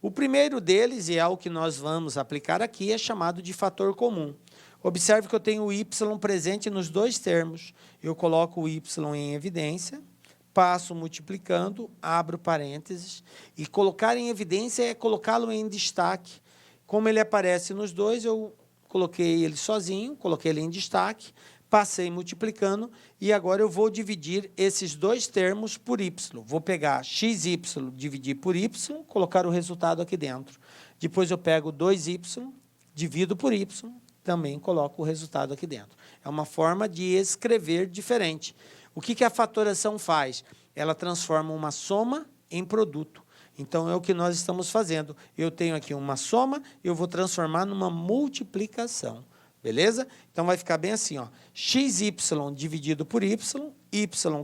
Speaker 1: O primeiro deles, e é o que nós vamos aplicar aqui, é chamado de fator comum. Observe que eu tenho o y presente nos dois termos. Eu coloco o y em evidência, passo multiplicando, abro parênteses, e colocar em evidência é colocá-lo em destaque. Como ele aparece nos dois, eu coloquei ele sozinho, coloquei ele em destaque, passei multiplicando, e agora eu vou dividir esses dois termos por y. Vou pegar xy, dividir por y, colocar o resultado aqui dentro. Depois eu pego 2y, divido por y, também coloco o resultado aqui dentro. É uma forma de escrever diferente. O que a fatoração faz? Ela transforma uma soma em produto. Então, é o que nós estamos fazendo. Eu tenho aqui uma soma, eu vou transformar numa multiplicação. Beleza? Então, vai ficar bem assim, ó. Xy dividido por y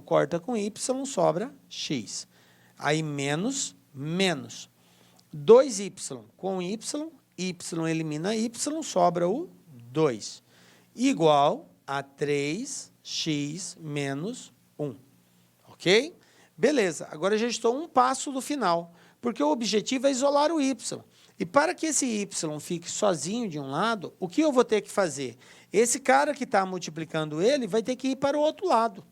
Speaker 1: corta com y, sobra x. Aí, menos. 2y com y elimina y, sobra o 2. Igual a 3x menos 1. Ok? Beleza. Agora, já estou um passo do final, porque o objetivo é isolar o y. E para que esse y fique sozinho de um lado, o que eu vou ter que fazer? Esse cara que está multiplicando ele vai ter que ir para o outro lado.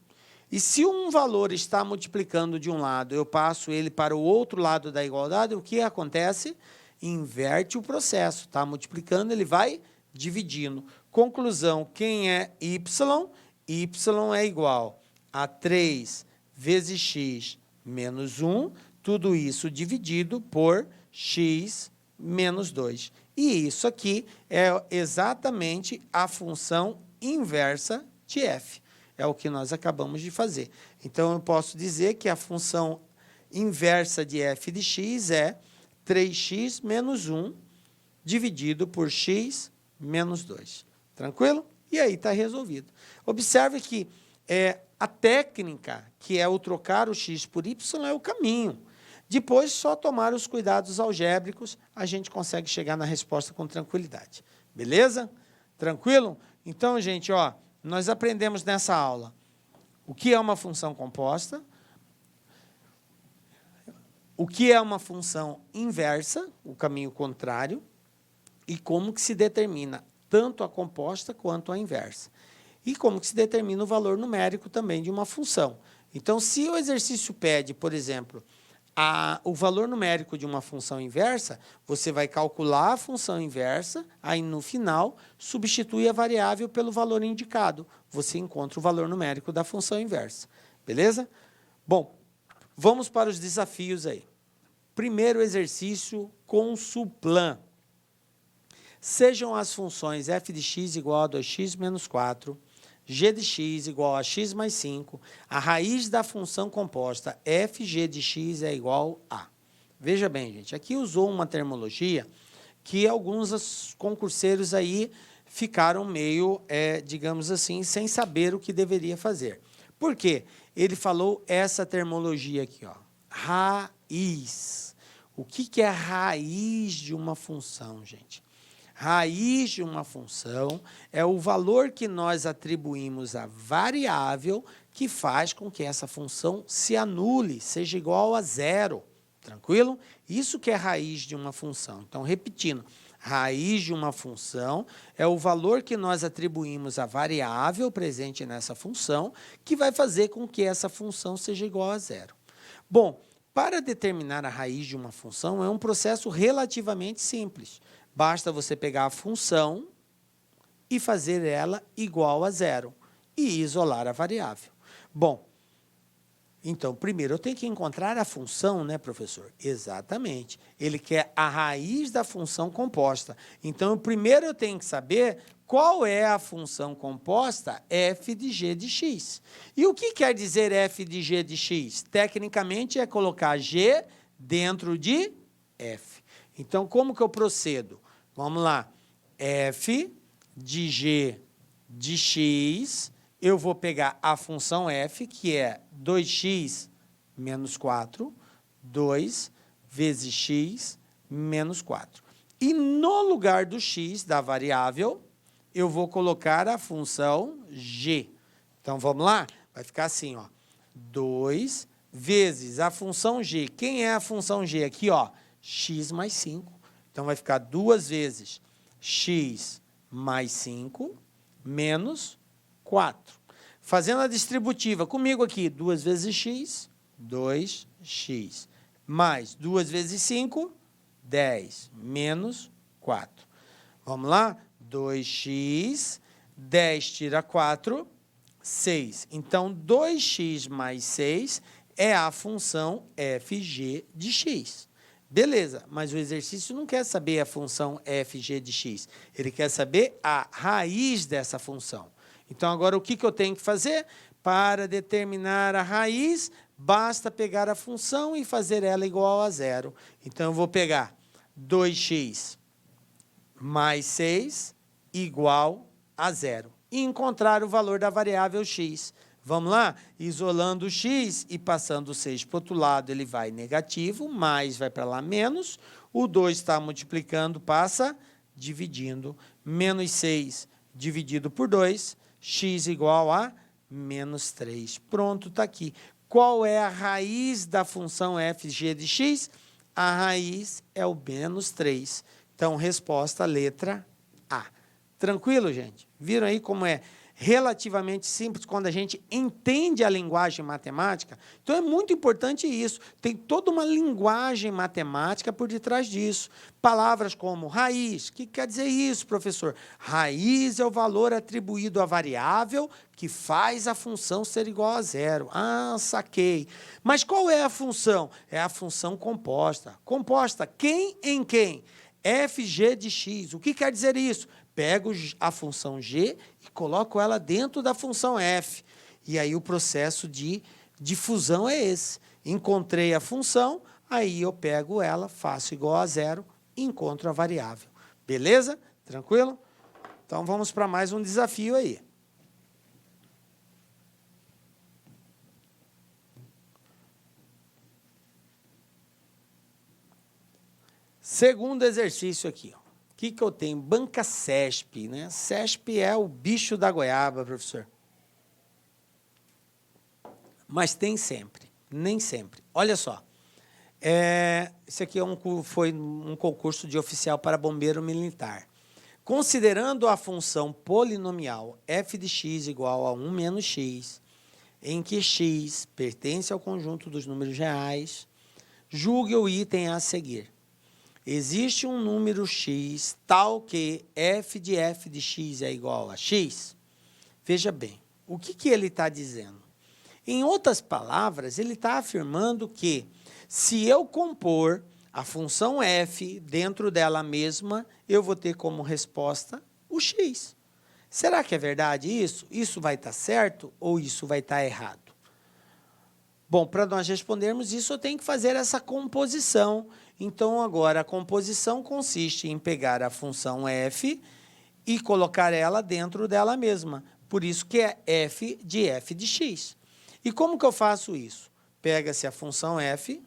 Speaker 1: E se um valor está multiplicando de um lado, eu passo ele para o outro lado da igualdade, o que acontece? Inverte o processo. Está multiplicando, ele vai dividindo. Conclusão, quem é y? Y é igual a 3 vezes x menos 1, tudo isso dividido por x menos 2. E isso aqui é exatamente a função inversa de f. É o que nós acabamos de fazer. Então, eu posso dizer que a função inversa de f de x é 3x menos 1 dividido por x menos 2. Tranquilo? E aí está resolvido. Observe que a técnica, que é o trocar o x por y, é o caminho. Depois, só tomar os cuidados algébricos, a gente consegue chegar na resposta com tranquilidade. Beleza? Tranquilo? Então, gente, ó, nós aprendemos nessa aula o que é uma função composta, o que é uma função inversa, o caminho contrário, e como que se determina tanto a composta quanto a inversa. E como que se determina o valor numérico também de uma função. Então, se o exercício pede, por exemplo, o valor numérico de uma função inversa, você vai calcular a função inversa, aí no final, substitui a variável pelo valor indicado. Você encontra o valor numérico da função inversa. Beleza? Bom, vamos para os desafios aí. Primeiro exercício, Consuplan. Sejam as funções f de x igual a 2x menos 4, g de x igual a x mais 5, a raiz da função composta fg de x é igual a. Veja bem, gente, aqui usou uma termologia que alguns concurseiros aí ficaram meio, digamos assim, sem saber o que deveria fazer. Por quê? Ele falou essa termologia aqui, ó, raiz. O que é a raiz de uma função, gente? Raiz de uma função é o valor que nós atribuímos à variável que faz com que essa função se anule, seja igual a zero. Tranquilo? Isso que é raiz de uma função. Então, repetindo, raiz de uma função é o valor que nós atribuímos à variável presente nessa função que vai fazer com que essa função seja igual a zero. Bom, para determinar a raiz de uma função é um processo relativamente simples. Basta você pegar a função e fazer ela igual a zero e isolar a variável. Bom, então, primeiro eu tenho que encontrar a função, né, professor? Exatamente. Ele quer a raiz da função composta. Então, primeiro eu tenho que saber qual é a função composta f de g de x. E o que quer dizer f de g de x? Tecnicamente, é colocar g dentro de f. Então, como que eu procedo? Vamos lá, f de g de x, eu vou pegar a função f, que é 2x menos 4, 2 vezes x menos 4. E no lugar do x, da variável, eu vou colocar a função g. Então, vamos lá? Vai ficar assim, ó, 2 vezes a função g. Quem é a função g aqui, ó? X mais 5. Então, vai ficar 2 vezes x mais 5 menos 4. Fazendo a distributiva comigo aqui, 2 vezes x, 2x, mais 2 vezes 5, 10, menos 4. Vamos lá? 2x, 10 tira 4, 6. Então, 2x mais 6 é a função fg de x. Beleza, mas o exercício não quer saber a função fg de x. Ele quer saber a raiz dessa função. Então, agora, o que eu tenho que fazer? Para determinar a raiz, basta pegar a função e fazer ela igual a zero. Então, eu vou pegar 2x mais 6 igual a zero. E encontrar o valor da variável x. Vamos lá? Isolando o x e passando o 6 para o outro lado, ele vai negativo, mais vai para lá menos. O 2 está multiplicando, passa dividindo. Menos 6 dividido por 2, x igual a menos 3. Pronto, está aqui. Qual é a raiz da função fg de x? A raiz é o menos 3. Então, resposta letra A. Tranquilo, gente? Viram aí como é relativamente simples quando a gente entende a linguagem matemática. Então, é muito importante isso. Tem toda uma linguagem matemática por detrás disso. Palavras como raiz. O que quer dizer isso, professor? Raiz é o valor atribuído à variável que faz a função ser igual a zero. Ah, saquei. Mas qual é a função? É a função composta. Composta quem em quem? Fg de x. O que quer dizer isso? Pego a função g e coloco ela dentro da função f. E aí o processo de fusão é esse. Encontrei a função, aí eu pego ela, faço igual a zero e encontro a variável. Beleza? Tranquilo? Então, vamos para mais um desafio aí. Segundo exercício aqui, ó. O que eu tenho? Banca CESP, né? CESP é o bicho da goiaba, professor. Mas tem sempre, nem sempre. Olha só, esse aqui foi um concurso de oficial para bombeiro militar. Considerando a função polinomial f de x igual a 1 menos x, em que x pertence ao conjunto dos números reais, julgue o item a seguir. Existe um número x tal que f de x é igual a x? Veja bem, o que ele está dizendo? Em outras palavras, ele está afirmando que se eu compor a função f dentro dela mesma, eu vou ter como resposta o x. Será que é verdade isso? Isso vai estar certo ou isso vai estar errado? Bom, para nós respondermos isso, eu tenho que fazer essa composição. Então, agora, a composição consiste em pegar a função f e colocar ela dentro dela mesma. Por isso que é f de x. E como que eu faço isso? Pega-se a função f,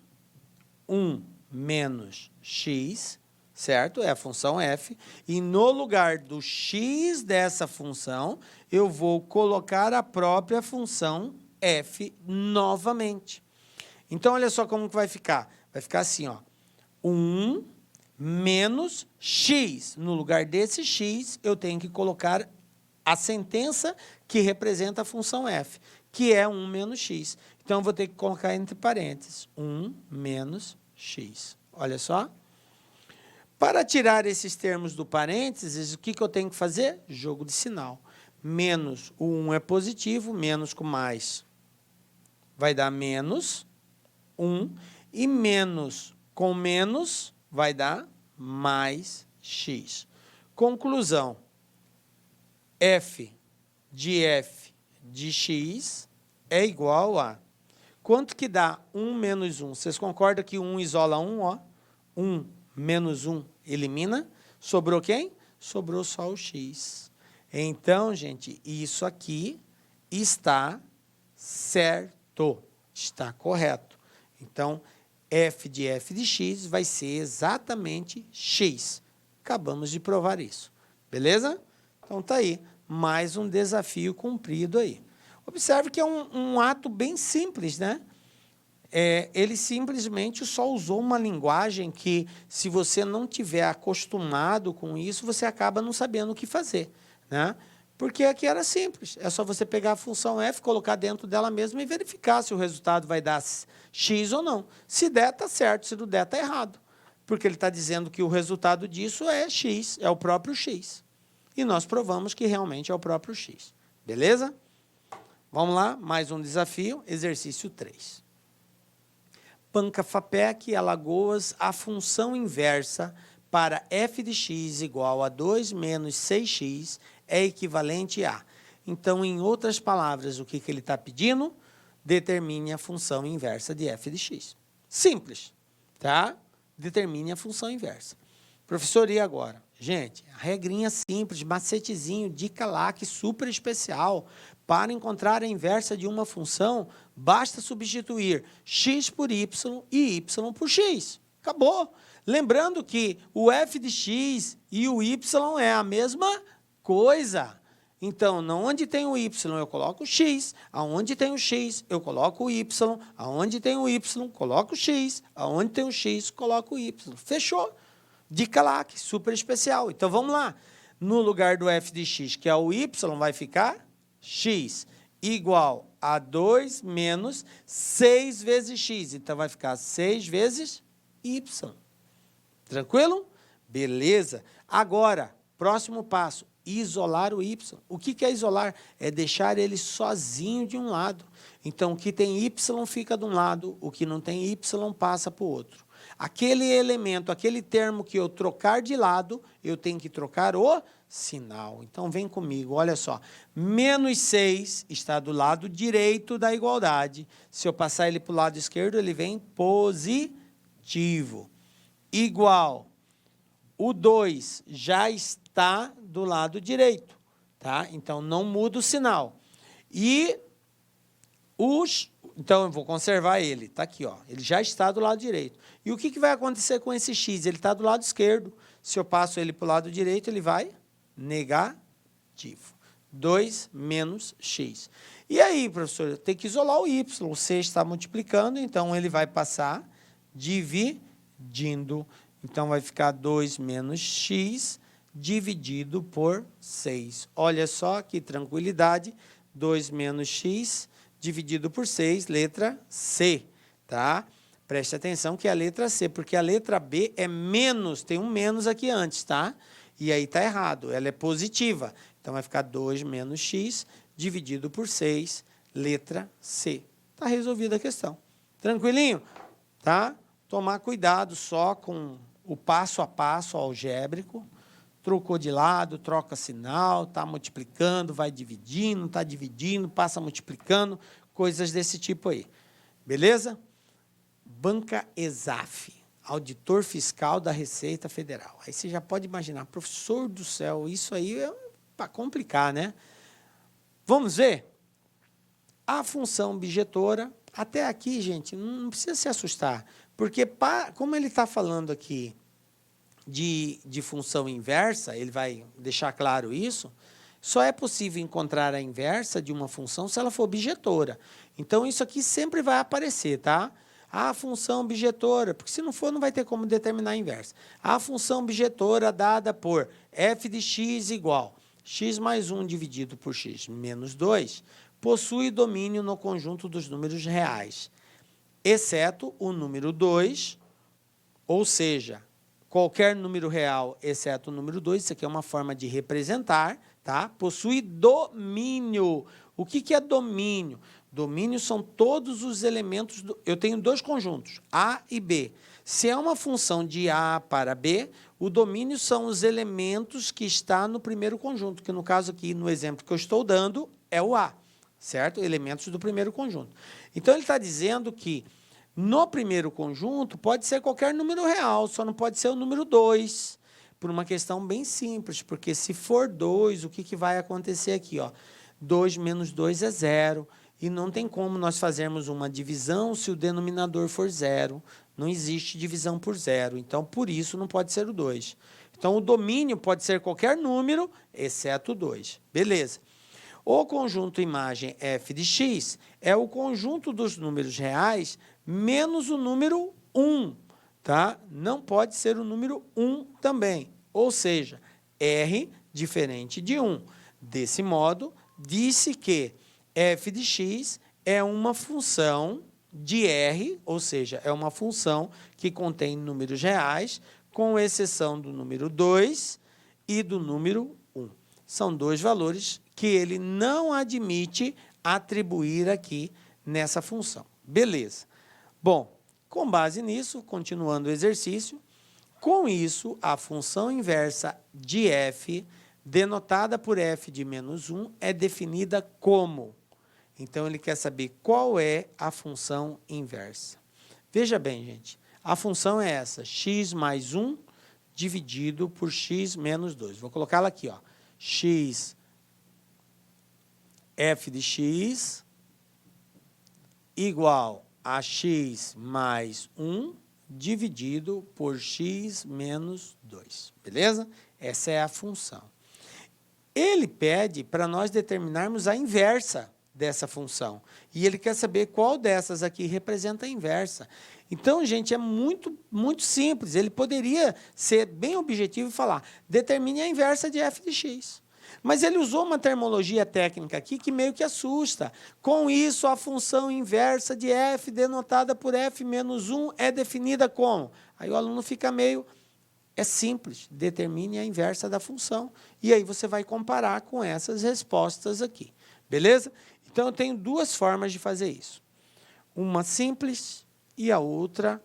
Speaker 1: 1 menos x, certo? É a função f. E no lugar do x dessa função, eu vou colocar a própria função f novamente. Então, olha só como que vai ficar. Vai ficar assim, ó. 1 menos x. No lugar desse x, eu tenho que colocar a sentença que representa a função f, que é 1 menos x. Então, eu vou ter que colocar entre parênteses 1 menos x. Olha só. Para tirar esses termos do parênteses, o que eu tenho que fazer? Jogo de sinal. Menos o 1 é positivo, menos com mais vai dar menos 1, e menos com menos vai dar mais x. Conclusão, f de x é igual a... Quanto que dá 1 menos 1? Vocês concordam que 1 isola 1? Ó? 1 menos 1 elimina. Sobrou quem? Sobrou só o x. Então, gente, isso aqui está certo. Está correto. Então, f de x vai ser exatamente x. Acabamos de provar isso. Beleza? Então, tá aí. Mais um desafio cumprido aí. Observe que é um ato bem simples, né? Ele simplesmente só usou uma linguagem que, se você não tiver acostumado com isso, você acaba não sabendo o que fazer, né? Porque aqui era simples, é só você pegar a função f, colocar dentro dela mesma e verificar se o resultado vai dar x ou não. Se der, está certo, se não der, está errado. Porque ele está dizendo que o resultado disso é x, é o próprio x. E nós provamos que realmente é o próprio x. Beleza? Vamos lá, mais um desafio, exercício 3. Panca FAPEC, Alagoas, a função inversa para f de x igual a 2 menos 6x é equivalente a... Então, em outras palavras, o que ele está pedindo? Determine a função inversa de f de x. Simples, tá? Determine a função inversa. Professor, e agora? Gente, a regrinha simples, macetezinho, dica lá, que super especial. Para encontrar a inversa de uma função, basta substituir x por y e y por x. Acabou. Lembrando que o f de x e o y é a mesma coisa. Então, onde tem o y, eu coloco o x. Aonde tem o x, eu coloco o y. Aonde tem o y, coloco o x. Aonde tem o x, coloco o y. Fechou. Dica lá, que super especial. Então, vamos lá. No lugar do f de x, que é o y, vai ficar x igual a 2 menos 6 vezes x. Então, vai ficar 6 vezes y. Tranquilo? Beleza. Agora, próximo passo, isolar o y. O que é isolar? É deixar ele sozinho de um lado. Então, o que tem y fica de um lado, o que não tem y passa para o outro. Aquele elemento, aquele termo que eu trocar de lado, eu tenho que trocar o sinal. Então, vem comigo, olha só. Menos 6 está do lado direito da igualdade. Se eu passar ele para o lado esquerdo, ele vem positivo. Igual. O 2 já está do lado direito, tá? Então, não muda o sinal. E então, eu vou conservar ele, está aqui, ó. Ele já está do lado direito. E o que vai acontecer com esse x? Ele está do lado esquerdo. Se eu passo ele para o lado direito, ele vai negativo. 2 menos x. E aí, professor, tem que isolar o y. O c está multiplicando, então ele vai passar dividindo. Então, vai ficar 2 menos x dividido por 6. Olha só que tranquilidade. 2 menos x dividido por 6, letra C, tá? Preste atenção que é a letra C, porque a letra B é menos, tem um menos aqui antes, tá? E aí tá errado, ela é positiva. Então, vai ficar 2 menos x dividido por 6, letra C. Tá resolvida a questão. Tranquilinho? Tá? Tomar cuidado só com o passo a passo algébrico. Trocou de lado, troca sinal, está multiplicando, vai dividindo, está dividindo, passa multiplicando, coisas desse tipo aí. Beleza? Banca ESAF, auditor fiscal da Receita Federal. Aí você já pode imaginar, professor do céu, isso aí é para complicar, né? Vamos ver? A função objetora, até aqui, gente, não precisa se assustar, porque como ele está falando aqui, de função inversa, ele vai deixar claro isso, só é possível encontrar a inversa de uma função se ela for objetora. Então, isso aqui sempre vai aparecer, tá? A função objetora, porque se não for, não vai ter como determinar a inversa. A função objetora dada por f de x igual x mais 1 dividido por x menos 2, possui domínio no conjunto dos números reais, exceto o número 2, ou seja, qualquer número real, exceto o número 2, isso aqui é uma forma de representar, tá? Possui domínio. O que é domínio? Domínio são todos os elementos, eu tenho dois conjuntos, A e B. Se é uma função de A para B, o domínio são os elementos que estão no primeiro conjunto, que no caso aqui, no exemplo que eu estou dando, é o A, certo? Elementos do primeiro conjunto. Então, ele está dizendo que no primeiro conjunto, pode ser qualquer número real, só não pode ser o número 2, por uma questão bem simples, porque se for 2, o que vai acontecer aqui? Ó? 2 menos 2 é 0, e não tem como nós fazermos uma divisão se o denominador for 0. Não existe divisão por 0, então, por isso, não pode ser o 2. Então, o domínio pode ser qualquer número, exceto o 2. Beleza. O conjunto imagem f de x é o conjunto dos números reais menos o número 1, tá? Não pode ser o número 1 também, ou seja, R diferente de 1. Desse modo, disse que f de x é uma função de R, ou seja, é uma função que contém números reais, com exceção do número 2 e do número 1. São dois valores que ele não admite atribuir aqui nessa função. Beleza. Bom, com base nisso, continuando o exercício, com isso, a função inversa de f, denotada por f de menos 1, é definida como? Então, ele quer saber qual é a função inversa. Veja bem, gente, a função é essa, x mais 1 dividido por x menos 2. Vou colocá-la aqui, ó, x f de x igual a x mais 1 dividido por x menos 2. Beleza? Essa é a função. Ele pede para nós determinarmos a inversa dessa função. E ele quer saber qual dessas aqui representa a inversa. Então, gente, é muito simples. Ele poderia ser bem objetivo e falar, determine a inversa de f de x. Mas ele usou uma terminologia técnica aqui que meio que assusta. Com isso, a função inversa de f, denotada por f menos 1, é definida como? Aí o aluno fica meio... É simples, determine a inversa da função. E aí você vai comparar com essas respostas aqui. Beleza? Então, eu tenho duas formas de fazer isso. Uma simples e a outra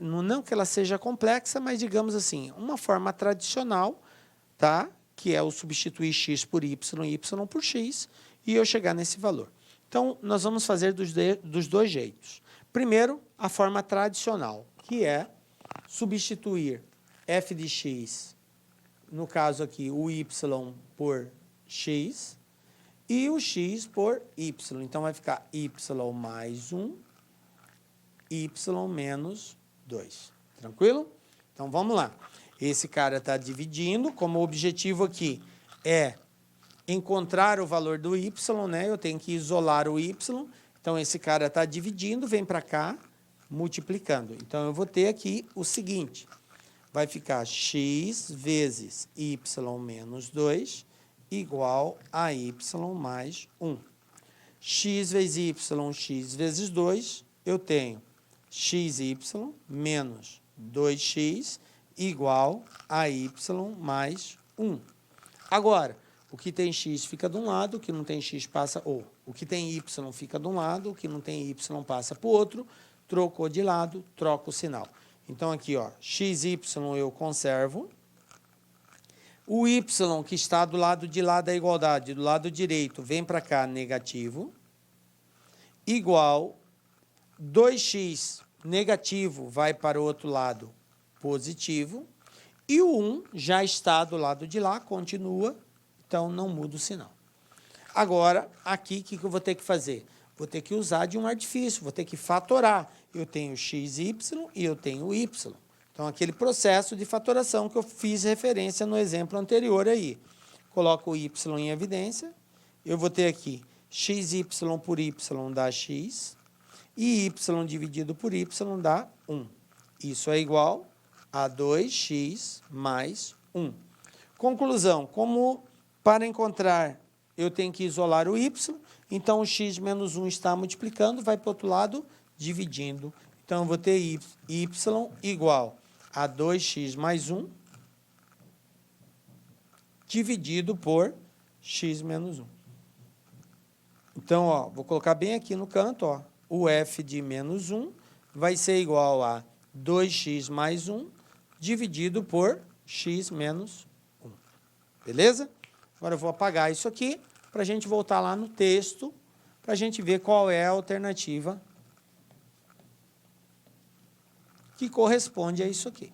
Speaker 1: não que ela seja complexa, mas, digamos assim, uma forma tradicional, tá? Que é o substituir x por y e y por x, e eu chegar nesse valor. Então, nós vamos fazer dos dois jeitos. Primeiro, a forma tradicional, que é substituir f de x, no caso aqui, o y por x, e o x por y. Então, vai ficar y mais 1, y menos 2. Tranquilo? Então, vamos lá. Esse cara está dividindo, como o objetivo aqui é encontrar o valor do y, né? Eu tenho que isolar o y. Então, esse cara está dividindo, vem para cá, multiplicando. Então, eu vou ter aqui o seguinte. Vai ficar x vezes y menos 2 igual a y mais 1. X vezes y, x vezes 2, eu tenho xy menos 2x igual a y mais 1. Agora, o que tem x fica de um lado, o que não tem x passa... Ou, o que tem y fica de um lado, o que não tem y passa para o outro. Trocou de lado, troca o sinal. Então, aqui, ó, xy eu conservo. O y que está do lado de lá da igualdade, do lado direito, vem para cá, negativo. Igual 2x negativo vai para o outro lado, positivo. E o 1 já está do lado de lá, continua, então não muda o sinal. Agora, aqui, o que eu vou ter que fazer? Vou ter que usar de um artifício, vou ter que fatorar. Eu tenho xy e eu tenho y. Então, aquele processo de fatoração que eu fiz referência no exemplo anterior aí. Coloco o y em evidência, eu vou ter aqui xy por y dá x, e y dividido por y dá 1. Isso é igual a 2x mais 1. Conclusão, como para encontrar eu tenho que isolar o y, então o x menos 1 está multiplicando, vai para o outro lado, dividindo. Então, eu vou ter y igual a 2x mais 1, dividido por x menos 1. Então, ó, vou colocar bem aqui no canto, ó, o f de menos 1 vai ser igual a 2x mais 1, dividido por x menos 1. Beleza? Agora, eu vou apagar isso aqui, para a gente voltar lá no texto, para a gente ver qual é a alternativa que corresponde a isso aqui.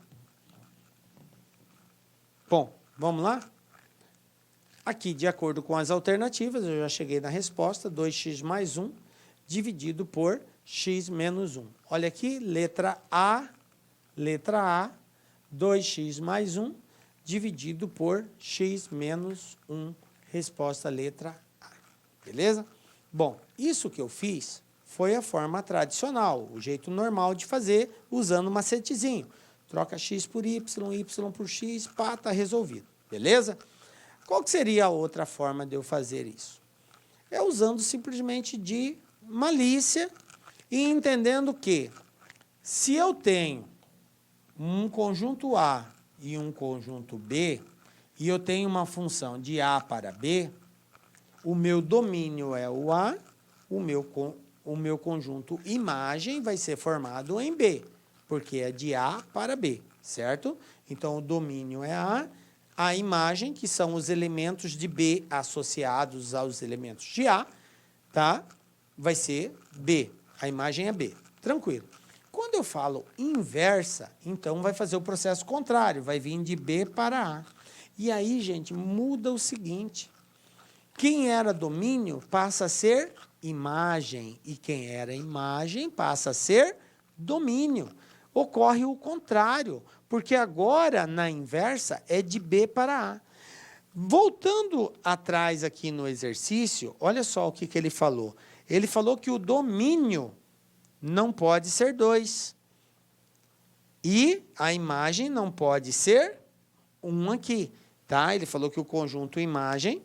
Speaker 1: Bom, vamos lá? Aqui, de acordo com as alternativas, eu já cheguei na resposta, 2x mais 1, dividido por x menos 1. Olha aqui, letra A, 2x mais 1, dividido por x menos 1, resposta letra A. Beleza? Bom, isso que eu fiz foi a forma tradicional, o jeito normal de fazer, usando um macetezinho. Troca x por y por x, pá, está resolvido. Beleza? Qual que seria a outra forma de eu fazer isso? É usando simplesmente de malícia e entendendo que, se eu tenho um conjunto A e um conjunto B, e eu tenho uma função de A para B, o meu domínio é o A, o meu conjunto imagem vai ser formado em B, porque é de A para B, certo? Então, o domínio é a imagem, que são os elementos de B associados aos elementos de A, tá? Vai ser B, a imagem é B, tranquilo. Quando eu falo inversa, então vai fazer o processo contrário, vai vir de B para A. E aí, gente, muda o seguinte, quem era domínio passa a ser imagem, e quem era imagem passa a ser domínio. Ocorre o contrário, porque agora, na inversa, é de B para A. Voltando atrás aqui no exercício, olha só o que ele falou. Ele falou que o domínio não pode ser 2. E a imagem não pode ser 1 aqui. tá? Ele falou que o conjunto imagem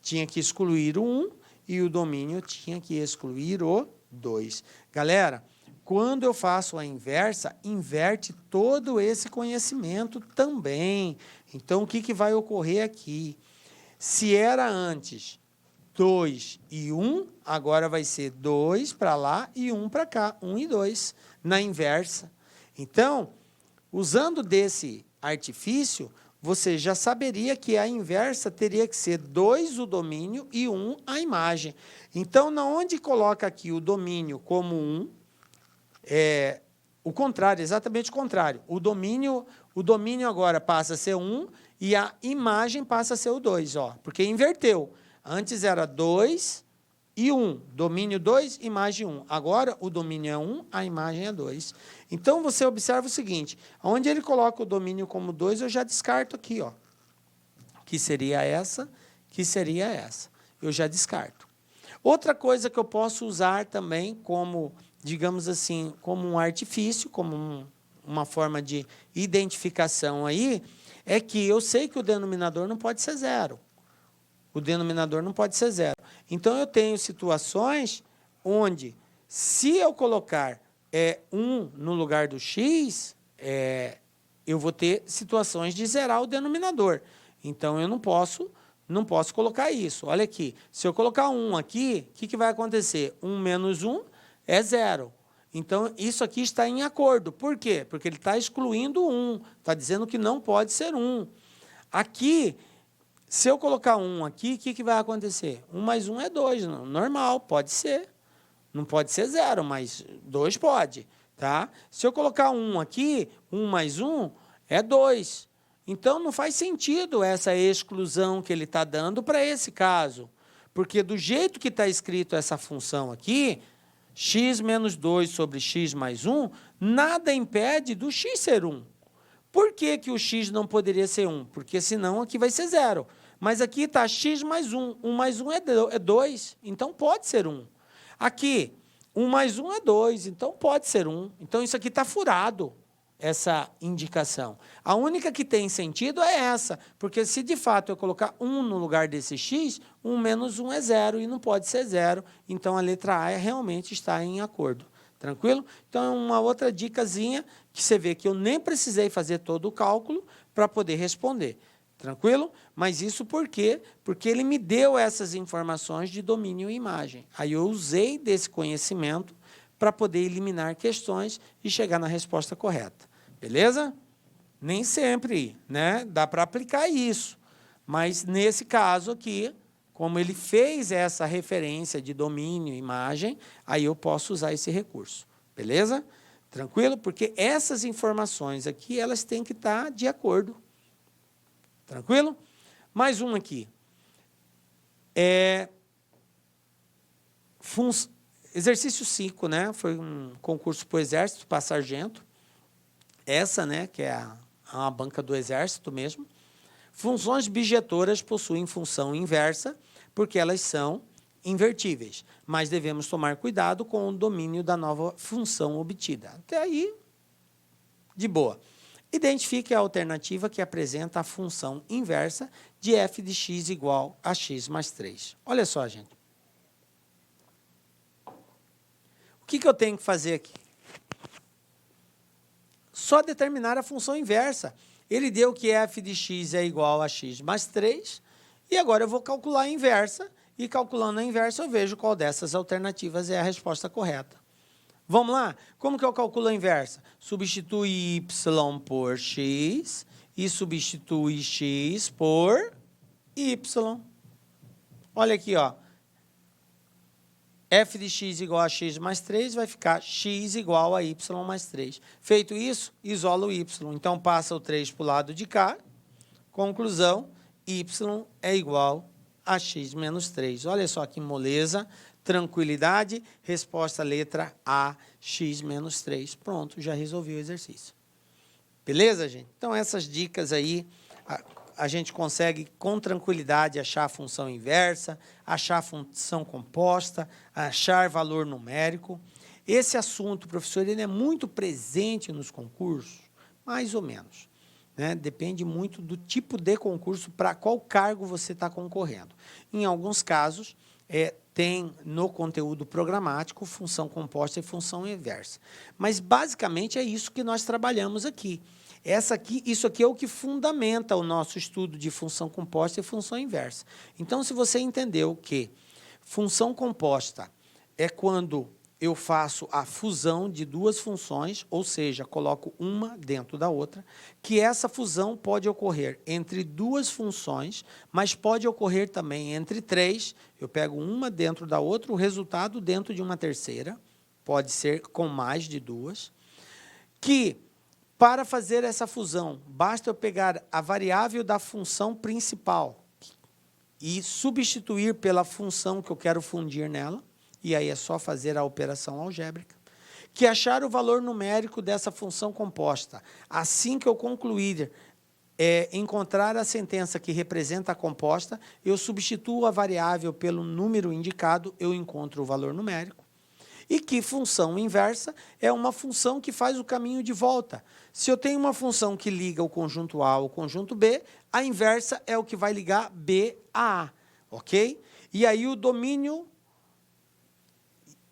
Speaker 1: tinha que excluir o 1 e o domínio tinha que excluir o 2. Galera, quando eu faço a inversa, inverte todo esse conhecimento também. Então, o que vai ocorrer aqui? Se era antes 2 e 1, agora vai ser 2 para lá e 1 para cá, 1 e 2, na inversa. Então, usando desse artifício, você já saberia que a inversa teria que ser 2 o domínio e 1 a imagem. Então, onde coloca aqui o domínio como 1, o contrário, exatamente o contrário. O domínio agora passa a ser 1 e a imagem passa a ser o 2, ó, porque inverteu. Antes era 2 e 1, domínio 2, imagem 1. Agora, o domínio é 1, a imagem é 2. Então, você observa o seguinte, onde ele coloca o domínio como 2, eu já descarto aqui, ó, que seria essa, que seria essa. Eu já descarto. Outra coisa que eu posso usar também como, digamos assim, como um artifício, como uma forma de identificação aí, é que eu sei que o denominador não pode ser 0. O denominador não pode ser 0. Então, eu tenho situações onde, se eu colocar 1 no lugar do x, eu vou ter situações de zerar o denominador. Então, eu não posso colocar isso. Olha aqui, se eu colocar 1 aqui, o que vai acontecer? 1 menos 1 é 0. Então, isso aqui está em acordo. Por quê? Porque ele está excluindo 1, está dizendo que não pode ser 1. Aqui, se eu colocar 1 aqui, o que vai acontecer? 1 mais 1 é 2, normal, pode ser. Não pode ser 0, mas 2 pode. Tá? Se eu colocar 1 aqui, 1 mais 1 é 2. Então, não faz sentido essa exclusão que ele está dando para esse caso. Porque do jeito que está escrito essa função aqui, x menos 2 sobre x mais 1, nada impede do x ser 1. Por que o x não poderia ser 1? Porque senão aqui vai ser 0. Mas aqui está x mais 1. 1 mais 1 é 2, então pode ser 1. Aqui, 1 mais 1 é 2, então pode ser 1. Então, isso aqui está furado, essa indicação. A única que tem sentido é essa, porque se de fato eu colocar 1 no lugar desse x, 1 menos 1 é 0 e não pode ser 0. Então, a letra A realmente está em acordo. Tranquilo? Então, é uma outra dicasinha que você vê que eu nem precisei fazer todo o cálculo para poder responder. Tranquilo? Mas isso por quê? Porque ele me deu essas informações de domínio e imagem. Aí eu usei desse conhecimento para poder eliminar questões e chegar na resposta correta. Beleza? Nem sempre, né? Dá para aplicar isso. Mas, nesse caso aqui, como ele fez essa referência de domínio e imagem, aí eu posso usar esse recurso. Beleza? Tranquilo? Porque essas informações aqui, elas têm que estar de acordo. Tranquilo? Mais um aqui. Exercício 5, né? Foi um concurso para o Exército, para sargento. Essa, né, que é uma banca do Exército mesmo. Funções bijetoras possuem função inversa, porque elas são invertíveis, mas devemos tomar cuidado com o domínio da nova função obtida. Até aí, de boa. Identifique a alternativa que apresenta a função inversa de f de x igual a x mais 3. Olha só, gente. O que eu tenho que fazer aqui? Só determinar a função inversa. Ele deu que f de x é igual a x mais 3, e agora eu vou calcular a inversa, e calculando a inversa eu vejo qual dessas alternativas é a resposta correta. Vamos lá? Como que eu calculo a inversa? Substitui y por x e substitui x por y. Olha aqui, ó. F de x igual a x mais 3 vai ficar x igual a y mais 3. Feito isso, isola o y. Então, passa o 3 para o lado de cá. Conclusão, y é igual a x menos 3. Olha só que moleza. Tranquilidade, resposta letra A, x menos 3. Pronto, já resolvi o exercício. Beleza, gente? Então, essas dicas aí, a gente consegue com tranquilidade achar a função inversa, achar a função composta, achar valor numérico. Esse assunto, professor, ele é muito presente nos concursos, mais ou menos. né? Depende muito do tipo de concurso, para qual cargo você está concorrendo. Em alguns casos, tem no conteúdo programático função composta e função inversa. Mas, basicamente, é isso que nós trabalhamos aqui. Isso aqui é o que fundamenta o nosso estudo de função composta e função inversa. Então, se você entendeu que função composta é quando eu faço a fusão de duas funções, ou seja, coloco uma dentro da outra, que essa fusão pode ocorrer entre duas funções, mas pode ocorrer também entre três. Eu pego uma dentro da outra, o resultado dentro de uma terceira, pode ser com mais de duas, que, para fazer essa fusão, basta eu pegar a variável da função principal e substituir pela função que eu quero fundir nela, e aí é só fazer a operação algébrica, que achar o valor numérico dessa função composta. Assim que eu concluir, encontrar a sentença que representa a composta, eu substituo a variável pelo número indicado, eu encontro o valor numérico. E que função inversa é uma função que faz o caminho de volta. Se eu tenho uma função que liga o conjunto A ao conjunto B, a inversa é o que vai ligar B a A, ok? E aí o domínio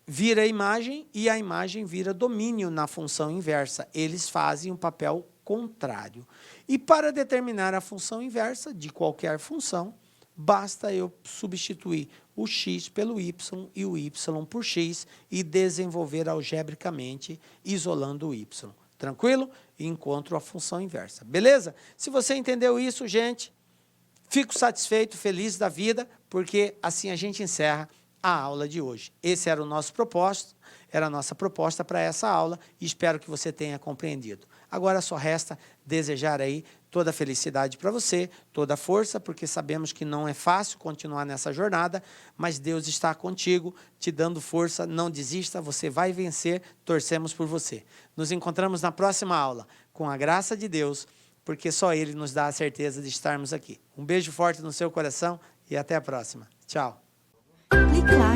Speaker 1: vira imagem e a imagem vira domínio na função inversa. Eles fazem um papel contrário. E para determinar a função inversa de qualquer função, basta eu substituir o x pelo y e o y por x e desenvolver algebricamente, isolando o y. Tranquilo? E encontro a função inversa. Beleza? Se você entendeu isso, gente, fico satisfeito, feliz da vida, porque assim a gente encerra a aula de hoje. Esse era o nosso propósito, era a nossa proposta para essa aula e espero que você tenha compreendido. Agora só resta desejar aí toda a felicidade para você, toda a força, porque sabemos que não é fácil continuar nessa jornada, mas Deus está contigo, te dando força, não desista, você vai vencer, torcemos por você. Nos encontramos na próxima aula, com a graça de Deus, porque só Ele nos dá a certeza de estarmos aqui. Um beijo forte no seu coração e até a próxima. Tchau.
Speaker 2: Clique lá.